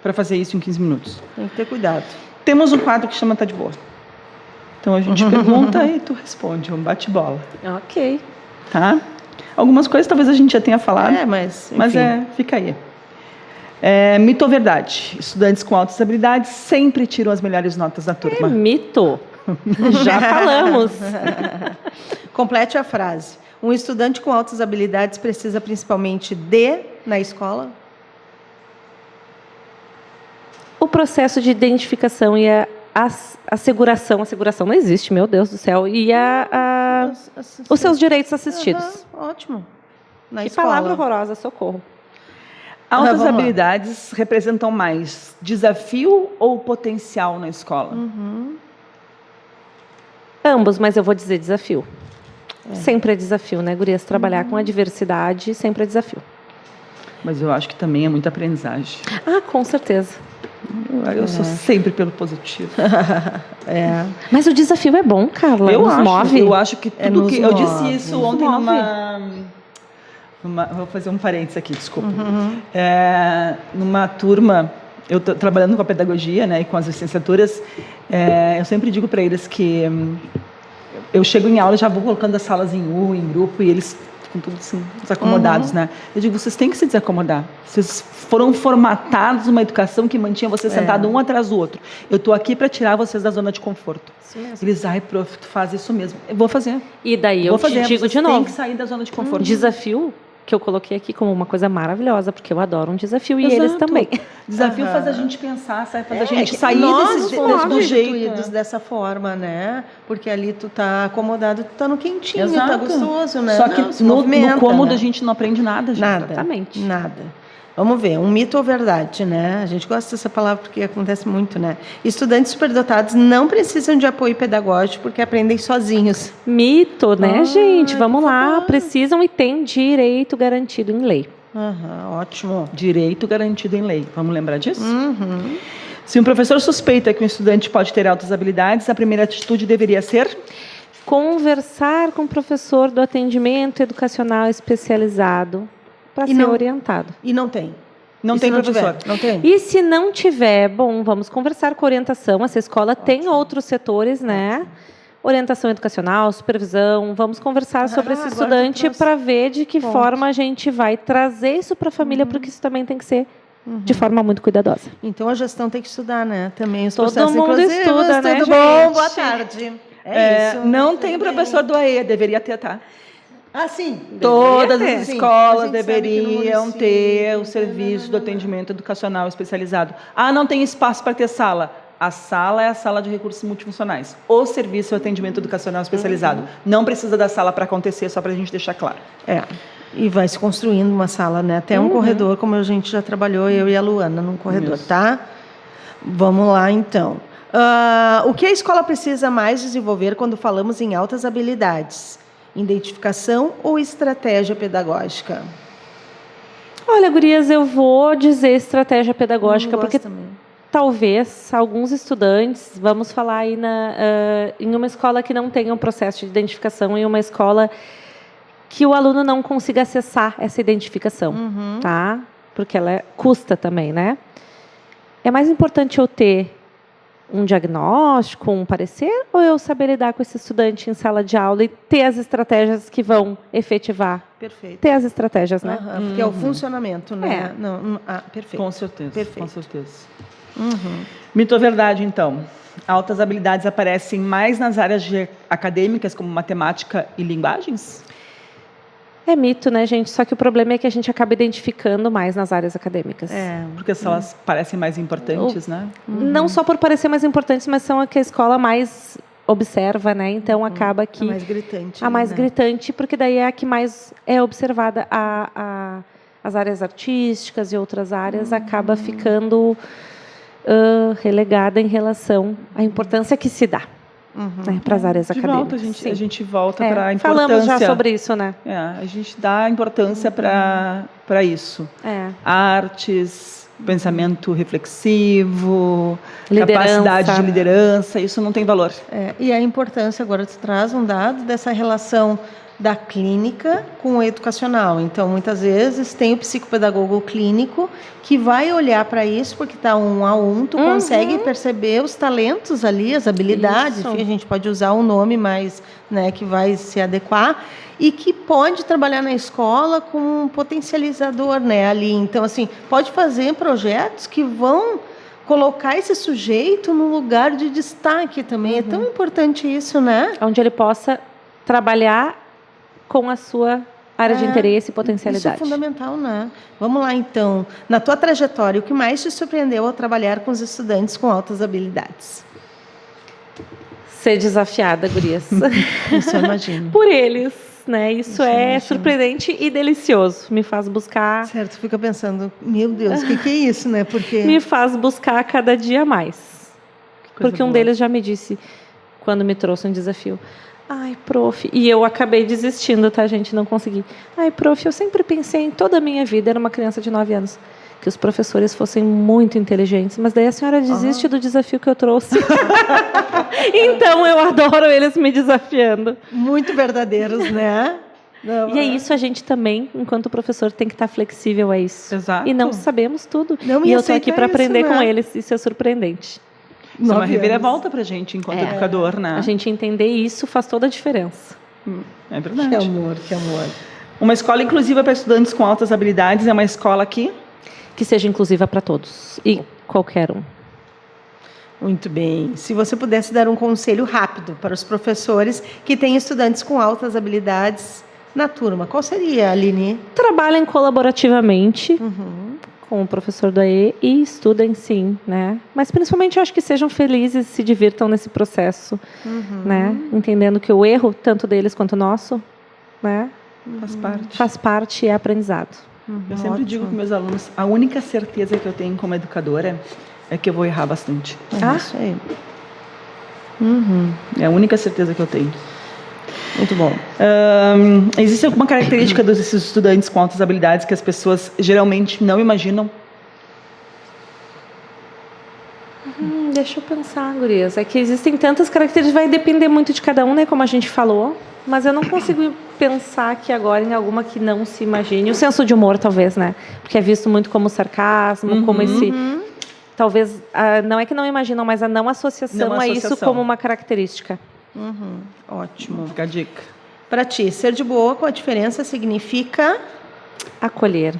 para fazer isso em 15 minutos. Tem que ter cuidado. Temos um quadro que chama Tá de Boa. Então a gente pergunta e tu responde, um bate-bola, Ok. tá? Algumas coisas talvez a gente já tenha falado, Mas mas fica aí. Mito ou verdade? Estudantes com altas habilidades sempre tiram as melhores notas da É turma. mito. Já falamos. Complete a frase. Um estudante com altas habilidades precisa principalmente de na escola? O processo de identificação e a asseguração não existe, meu Deus do céu, e os seus direitos assistidos. Aham, ótimo. Na Que escola. palavra horrorosa, socorro. Altas vamos lá. habilidades representam mais desafio ou potencial na escola? Ambos, mas eu vou dizer desafio. Sempre é desafio, né, gurias? Trabalhar com a diversidade sempre é desafio. Mas eu acho que também é muita aprendizagem. Ah, com certeza. Eu sou sempre pelo positivo. Mas o desafio é bom, Carla. Nos move. Eu acho que tudo nos que eu move. disse isso Nos ontem move. vou fazer um parênteses aqui, desculpa. Numa turma, eu tô trabalhando com a pedagogia, né, e com as licenciaturas, eu sempre digo para eles que eu chego em aula e já vou colocando as salas em grupo, e eles ficam todos assim, desacomodados, né? Eu digo, vocês têm que se desacomodar. Vocês foram formatados numa educação que mantinha vocês sentados um atrás do outro. Eu estou aqui para tirar vocês da zona de conforto. Isso mesmo. Eles, ai, prof, tu faz isso mesmo. Eu vou fazer. E daí eu Vou fazer. te digo Vocês de têm novo. que sair da zona de conforto. Desafio que eu coloquei aqui como uma coisa maravilhosa, porque eu adoro um desafio e eles Exato. também. Desafio faz a gente pensar, faz a gente que sair nós do fomos jeito. instituídos dessa forma, né? Porque ali tu tá acomodado, tu tá no quentinho, Exato. tá gostoso, né? Só que Não, se no movimenta, cômodo né? a gente não aprende nada, gente. Nada. Exatamente. Nada. Vamos ver, um mito ou verdade, né? A gente gosta dessa palavra porque acontece muito, né? Estudantes superdotados não precisam de apoio pedagógico porque aprendem sozinhos. Mito, né, gente? Vamos por lá. favor. Precisam e têm direito garantido em lei. Aham, ótimo. Direito garantido em lei. Vamos lembrar disso? Uhum. Se um professor suspeita que um estudante pode ter altas habilidades, a primeira atitude deveria ser? Conversar com o professor do atendimento educacional especializado para E ser não- orientado. E não tem. Não E tem se não professor. tiver? Não tem? E se não tiver, bom, vamos conversar com a orientação. Essa escola tem outros setores, né? Orientação educacional, supervisão. Vamos conversar sobre esse agora tu estudante trouxe para ver de que ponto. forma a gente vai trazer isso para a família, porque isso também tem que ser de forma muito cuidadosa. Então a gestão tem que estudar, né? Também os Todo processos mundo inclusivos. estuda, né, Tudo bom? gente? Boa tarde. É isso. Não tem professor do AE, deveria ter, tá? Ah, sim. Todas Deveria as ter. Sim, escolas a gente sabe que no deveriam município, ter o serviço do atendimento educacional especializado. Ah, não tem espaço para ter sala. A sala é a sala de recursos multifuncionais. O serviço é o atendimento educacional especializado. Não precisa da sala para acontecer, só para a gente deixar claro. É. E vai se construindo uma sala, né? Até um corredor, como a gente já trabalhou, eu e a Luana, num corredor, Isso. tá? Vamos lá, então. O que a escola precisa mais desenvolver quando falamos em altas habilidades? Identificação ou estratégia pedagógica? Olha, gurias, eu vou dizer estratégia pedagógica, Gosto porque também. talvez alguns estudantes, vamos falar aí em uma escola que não tenha um processo de identificação, em uma escola que o aluno não consiga acessar essa identificação, tá? Porque ela custa também, né? É mais importante eu ter um diagnóstico, um parecer, ou eu saber lidar com esse estudante em sala de aula e ter as estratégias que vão efetivar? Perfeito. Ter as estratégias, né? Aham, porque é o funcionamento, né? É. Não, perfeito. Com certeza. Perfeito. Com certeza. Mito ou verdade, então? Altas habilidades aparecem mais nas áreas acadêmicas, como matemática e linguagens? É mito, né, gente? Só que o problema é que a gente acaba identificando mais nas áreas acadêmicas. É. Porque elas parecem mais importantes, né? Não só por parecer mais importantes, mas são a que a escola mais observa, né? Então acaba que A mais gritante. a mais né? gritante, porque daí é a que mais é observada. As áreas artísticas e outras áreas acaba ficando relegada em relação à importância que se dá, né, para as áreas De acadêmicas. volta, Sim. a gente volta para a importância. Falamos já sobre isso, né? A gente dá importância para isso. É. Artes, pensamento reflexivo, Liderança. capacidade de liderança, isso não tem valor. E a importância, agora tu traz um dado dessa relação da clínica com o educacional. Então, muitas vezes, tem o psicopedagogo clínico que vai olhar para isso, porque está 1 a 1, tu consegue perceber os talentos ali, as habilidades, Isso. enfim, a gente pode usar um nome mais, né, que vai se adequar, e que pode trabalhar na escola com um potencializador, né, ali. Então, assim, pode fazer projetos que vão colocar esse sujeito no lugar de destaque também. É tão importante isso, né? Onde ele possa trabalhar com a sua área de interesse e potencialidade. Isso é fundamental, né? Vamos lá, então. Na tua trajetória, o que mais te surpreendeu ao trabalhar com os estudantes com altas habilidades? Ser desafiada, gurias. Isso eu imagino. Por eles, né? Isso eu é imagino. surpreendente e delicioso. Me faz buscar, Certo, fica pensando, meu Deus, o que é isso, né? Porque... me faz buscar cada dia mais. coisa Porque um boa. deles já me disse, quando me trouxe um desafio, ai, prof, e eu acabei desistindo, tá, gente? Não consegui. Ai, prof, eu sempre pensei em toda a minha vida, era uma criança de 9 anos, que os professores fossem muito inteligentes, mas daí a senhora desiste do desafio que eu trouxe. Então, eu adoro eles me desafiando. Muito verdadeiros, né? Não, E é isso, a gente também, enquanto professor, tem que estar flexível a isso. Exato. E não sabemos tudo. Não, e e eu estou aqui aceitar para isso, aprender né? com eles, isso é surpreendente. Isso é uma 9 reviravolta para a gente, enquanto educador, né? A gente entender isso faz toda a diferença. É Que verdade. amor, que amor. Uma escola inclusiva para estudantes com altas habilidades é uma escola que... Que seja inclusiva para todos e qualquer um. Muito bem. Se você pudesse dar um conselho rápido para os professores que têm estudantes com altas habilidades na turma, qual seria, Aline? Trabalhem colaborativamente com o professor do AE e estudem sim, né? Mas principalmente eu acho que sejam felizes, se divirtam nesse processo, né? Entendendo que o erro, tanto deles quanto nosso, né? Faz parte. Faz parte e é aprendizado. Eu sempre digo para meus alunos, a única certeza que eu tenho como educadora é que eu vou errar bastante. Isso aí. É a única certeza que eu tenho. Muito bom. Existe alguma característica desses estudantes com altas habilidades que as pessoas geralmente não imaginam? deixa eu pensar, gurias. É que existem tantas características, vai depender muito de cada um, né? Como a gente falou. Mas eu não consigo pensar aqui agora em alguma que não se imagine. O senso de humor, talvez, né? Porque é visto muito como sarcasmo, como esse... Talvez, não é que não imaginam, mas a não associação a isso como uma característica. Ótimo. Fica a dica. Para ti, ser de boa com a diferença significa... Acolher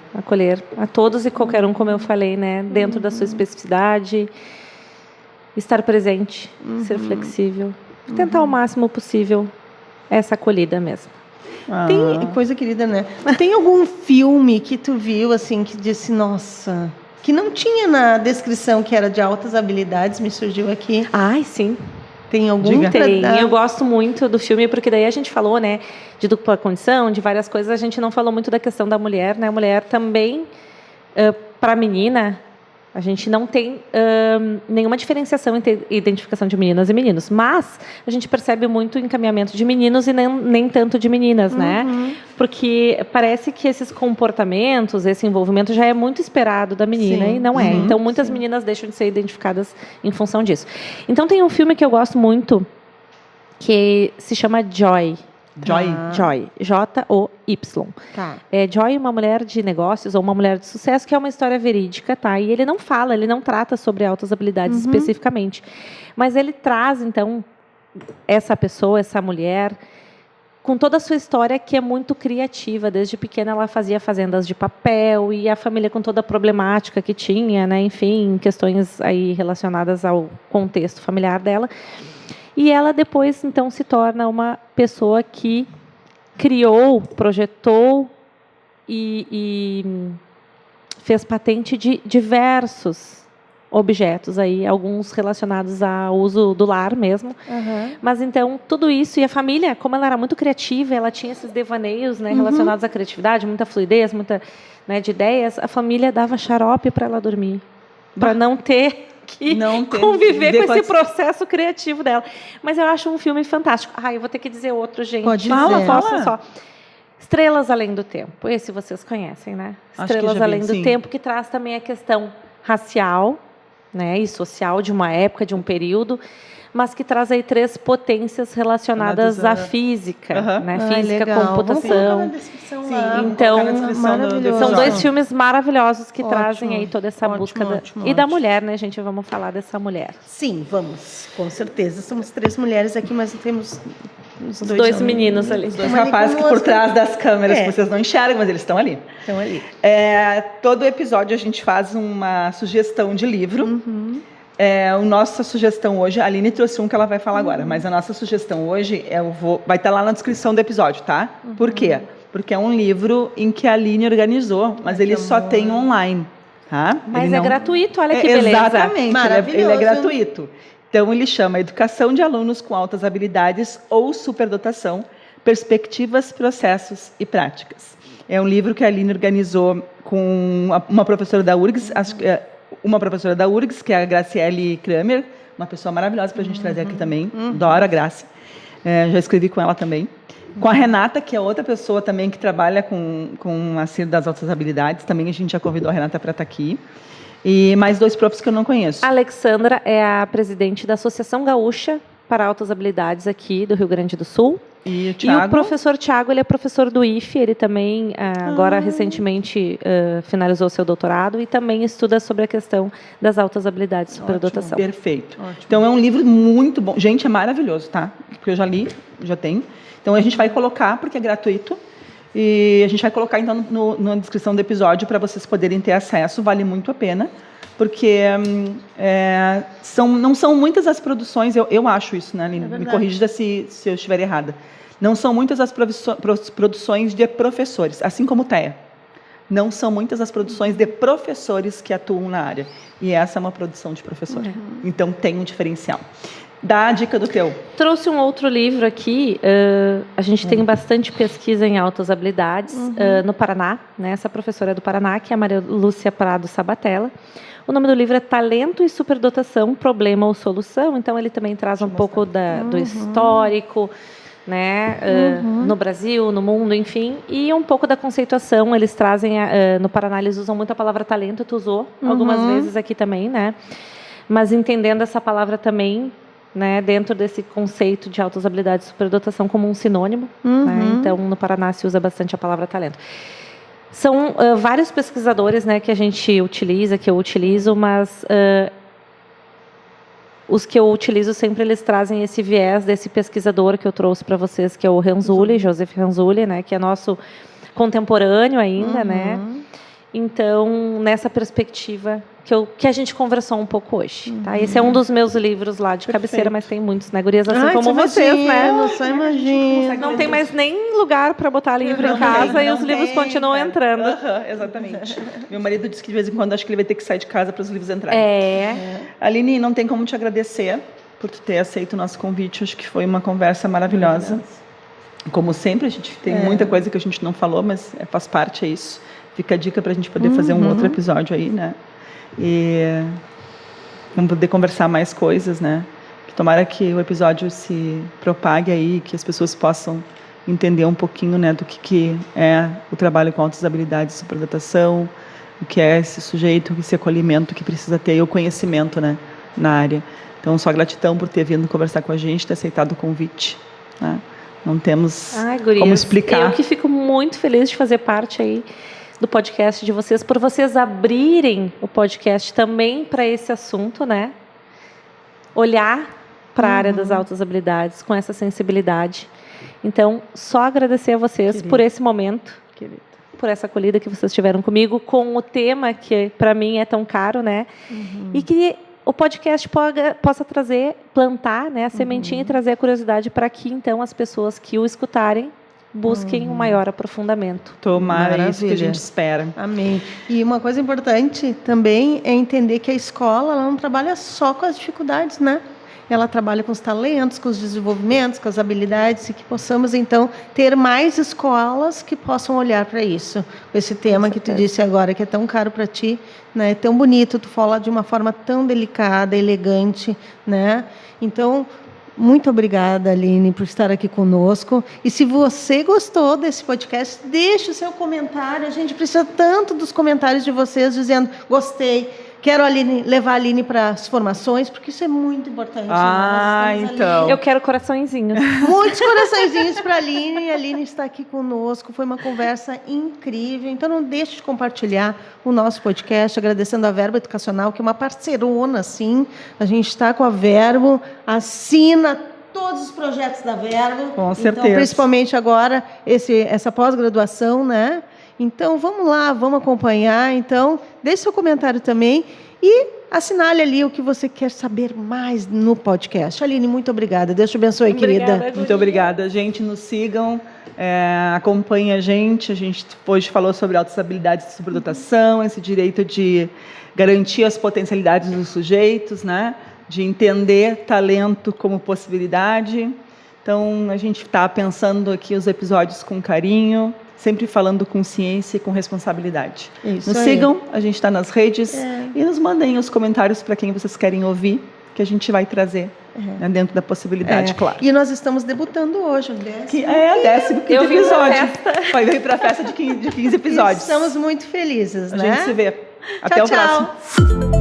a todos e qualquer um, como eu falei, né? Dentro da sua especificidade, estar presente, ser flexível, tentar o máximo possível essa acolhida mesmo. Tem coisa querida, né? Tem algum filme que tu viu, assim, que disse, nossa, que não tinha na descrição que era de altas habilidades, me surgiu aqui. Ai, sim. Tem algum? Diga. Tem. Eu gosto muito do filme, porque daí a gente falou, né, de dupla condição, de várias coisas, a gente não falou muito da questão da mulher, né? A mulher também, para a menina, a gente não tem nenhuma diferenciação entre identificação de meninas e meninos, mas a gente percebe muito encaminhamento de meninos e nem tanto de meninas, né? Porque parece que esses comportamentos, esse envolvimento já é muito esperado da menina e não é. Então, muitas meninas deixam de ser identificadas em função disso. Então, tem um filme que eu gosto muito que se chama Joy. Joy, J-O-Y. Tá. Joy, uma mulher de negócios ou uma mulher de sucesso, que é uma história verídica, tá? E ele não trata sobre altas habilidades especificamente. Mas ele traz, então, essa pessoa, essa mulher, com toda a sua história, que é muito criativa. Desde pequena ela fazia fazendas de papel e a família com toda a problemática que tinha, né? Enfim, questões aí relacionadas ao contexto familiar dela. E ela depois, então, se torna uma pessoa que criou, projetou e fez patente de diversos objetos, aí, alguns relacionados ao uso do lar mesmo. Mas, então, tudo isso, e a família, como ela era muito criativa, ela tinha esses devaneios, né, relacionados à criatividade, muita fluidez, muita, né, de ideias, a família dava xarope para ela dormir, para não ter que conviver com esse processo criativo dela. Mas eu acho um filme fantástico. Eu vou ter que dizer outro, gente. Pode dizer. Posso só. Estrelas Além do Tempo. Esse vocês conhecem, né? Estrelas Além do Tempo, que traz também a questão racial, né, e social de uma época, de um período, mas que traz aí 3 potências relacionadas à física, né? Física, computação. Então, são 2 filmes maravilhosos que trazem aí toda essa busca e da mulher, né, gente? Vamos falar dessa mulher. Sim, vamos, com certeza. Somos 3 mulheres aqui, mas temos os 2 meninos ali. Os 2 rapazes que por trás das câmeras, que vocês não enxergam, mas eles estão ali. Estão ali. Todo episódio a gente faz uma sugestão de livro. A nossa sugestão hoje, a Aline trouxe um que ela vai falar agora, mas a nossa sugestão hoje vai estar lá na descrição do episódio, tá? Por quê? Porque é um livro em que a Aline organizou, mas ele só tem online, tá? Mas é gratuito, olha que beleza. Exatamente, ele é gratuito. Então, ele chama Educação de Alunos com Altas Habilidades ou Superdotação, Perspectivas, Processos e Práticas. É um livro que a Aline organizou com uma professora da URGS, que é a Graciele Kramer, uma pessoa maravilhosa para a gente trazer aqui também. Adoro a Graça. Já escrevi com ela também. Com a Renata, que é outra pessoa também que trabalha com a CIR das Altas Habilidades. Também a gente já convidou a Renata para estar aqui. E mais 2 profs que eu não conheço. A Alexandra é a presidente da Associação Gaúcha para Altas Habilidades aqui do Rio Grande do Sul. E o professor Tiago, ele é professor do IFE, ele também, agora recentemente, finalizou seu doutorado e também estuda sobre a questão das altas habilidades de superdotação. Perfeito. Então, é um livro muito bom. Gente, é maravilhoso, tá? Porque eu já li, já tenho. Então, a gente vai colocar, porque é gratuito, e a gente vai colocar, então, na descrição do episódio para vocês poderem ter acesso, vale muito a pena, porque não são muitas as produções, eu acho isso, né, Aline? Me corrija se eu estiver errada. Não são muitas as produções de professores, assim como o TEA. Não são muitas as produções de professores que atuam na área. E essa é uma produção de professor. Então, tem um diferencial. Dá a dica do teu. Trouxe um outro livro aqui. A gente tem bastante pesquisa em altas habilidades no Paraná. Né? Essa professora é do Paraná, que é a Maria Lúcia Prado Sabatella. O nome do livro é Talento e Superdotação, Problema ou Solução. Então, ele também traz um pouco do histórico, né, no Brasil, no mundo, enfim, e um pouco da conceituação. Eles trazem, no Paraná, eles usam muito a palavra talento, tu usou algumas vezes aqui também, né? mas entendendo essa palavra também, né, dentro desse conceito de autousabilidade e superdotação como um sinônimo. Né? Então, no Paraná se usa bastante a palavra talento. São vários pesquisadores, né, que a gente utiliza, que eu utilizo, mas os que eu utilizo sempre eles trazem esse viés desse pesquisador que eu trouxe para vocês, que é o Renzulli, Joseph Renzulli, né, que é nosso contemporâneo ainda, né? Então, nessa perspectiva que a gente conversou um pouco hoje. Tá? Esse é um dos meus livros lá de cabeceira, mas tem muitos, né, gurias, assim como vocês, né? Só imagino. Não tem mais nem lugar para botar livro em casa e os livros continuam entrando. Exatamente. Meu marido disse que de vez em quando acho que ele vai ter que sair de casa para os livros entrarem. Aline, não tem como te agradecer por tu ter aceito o nosso convite. Acho que foi uma conversa maravilhosa. Como sempre, a gente tem muita coisa que a gente não falou, mas faz parte, é isso. Fica a dica para a gente poder fazer um outro episódio aí, né? E vamos poder conversar mais coisas, né? Tomara que o episódio se propague aí, que as pessoas possam entender um pouquinho, né, do que é o trabalho com autousabilidade e superdotação, o que é esse sujeito, esse acolhimento que precisa ter e o conhecimento, né, na área. Então, só gratidão por ter vindo conversar com a gente, ter aceitado o convite, né? Não temos como explicar. Eu que fico muito feliz de fazer parte aí do podcast de vocês, por vocês abrirem o podcast também para esse assunto, né? Olhar para a área das autousabilidades com essa sensibilidade. Então, só agradecer a vocês por esse momento, por essa acolhida que vocês tiveram comigo, com o tema que para mim é tão caro, né? E que o podcast possa plantar, né, a sementinha e trazer a curiosidade para que, então, as pessoas que o escutarem busquem um maior aprofundamento. Tomara, é isso que a gente espera. Amém. E uma coisa importante também é entender que a escola ela não trabalha só com as dificuldades, né? Ela trabalha com os talentos, com os desenvolvimentos, com as habilidades, e que possamos, então, ter mais escolas que possam olhar para isso. Esse tema que tu disse agora, que é tão caro para ti, né? É tão bonito, tu fala de uma forma tão delicada, elegante, né? Então, muito obrigada, Aline, por estar aqui conosco. E se você gostou desse podcast, deixe o seu comentário. A gente precisa tanto dos comentários de vocês dizendo, gostei, quero levar a Aline para as formações, porque isso é muito importante. Então. Eu quero coraçõezinhos. Muitos coraçõezinhos para a Aline. A Aline está aqui conosco. Foi uma conversa incrível. Então, não deixe de compartilhar o nosso podcast, agradecendo a Verbo Educacional, que é uma parceirona, sim. A gente está com a Verbo, assina todos os projetos da Verbo. Com certeza. Então, principalmente agora, essa pós-graduação, né? Então, vamos lá, vamos acompanhar. Então, deixe seu comentário também e assinale ali o que você quer saber mais no podcast. Aline, muito obrigada. Deus te abençoe, querida. Muito obrigada. Gente, nos sigam, acompanhem a gente. A gente hoje falou sobre autousabilidade e superdotação, esse direito de garantir as potencialidades dos sujeitos, né? De entender talento como possibilidade. Então, a gente está pensando aqui os episódios com carinho, sempre falando com ciência e com responsabilidade. Nos sigam, a gente está nas redes e nos mandem os comentários para quem vocês querem ouvir, que a gente vai trazer né, dentro da possibilidade, claro. E nós estamos debutando hoje, o 10º. É o 10º episódio. Vai vir para a festa de 15 episódios. Estamos muito felizes, né? A gente se vê. Até o próximo.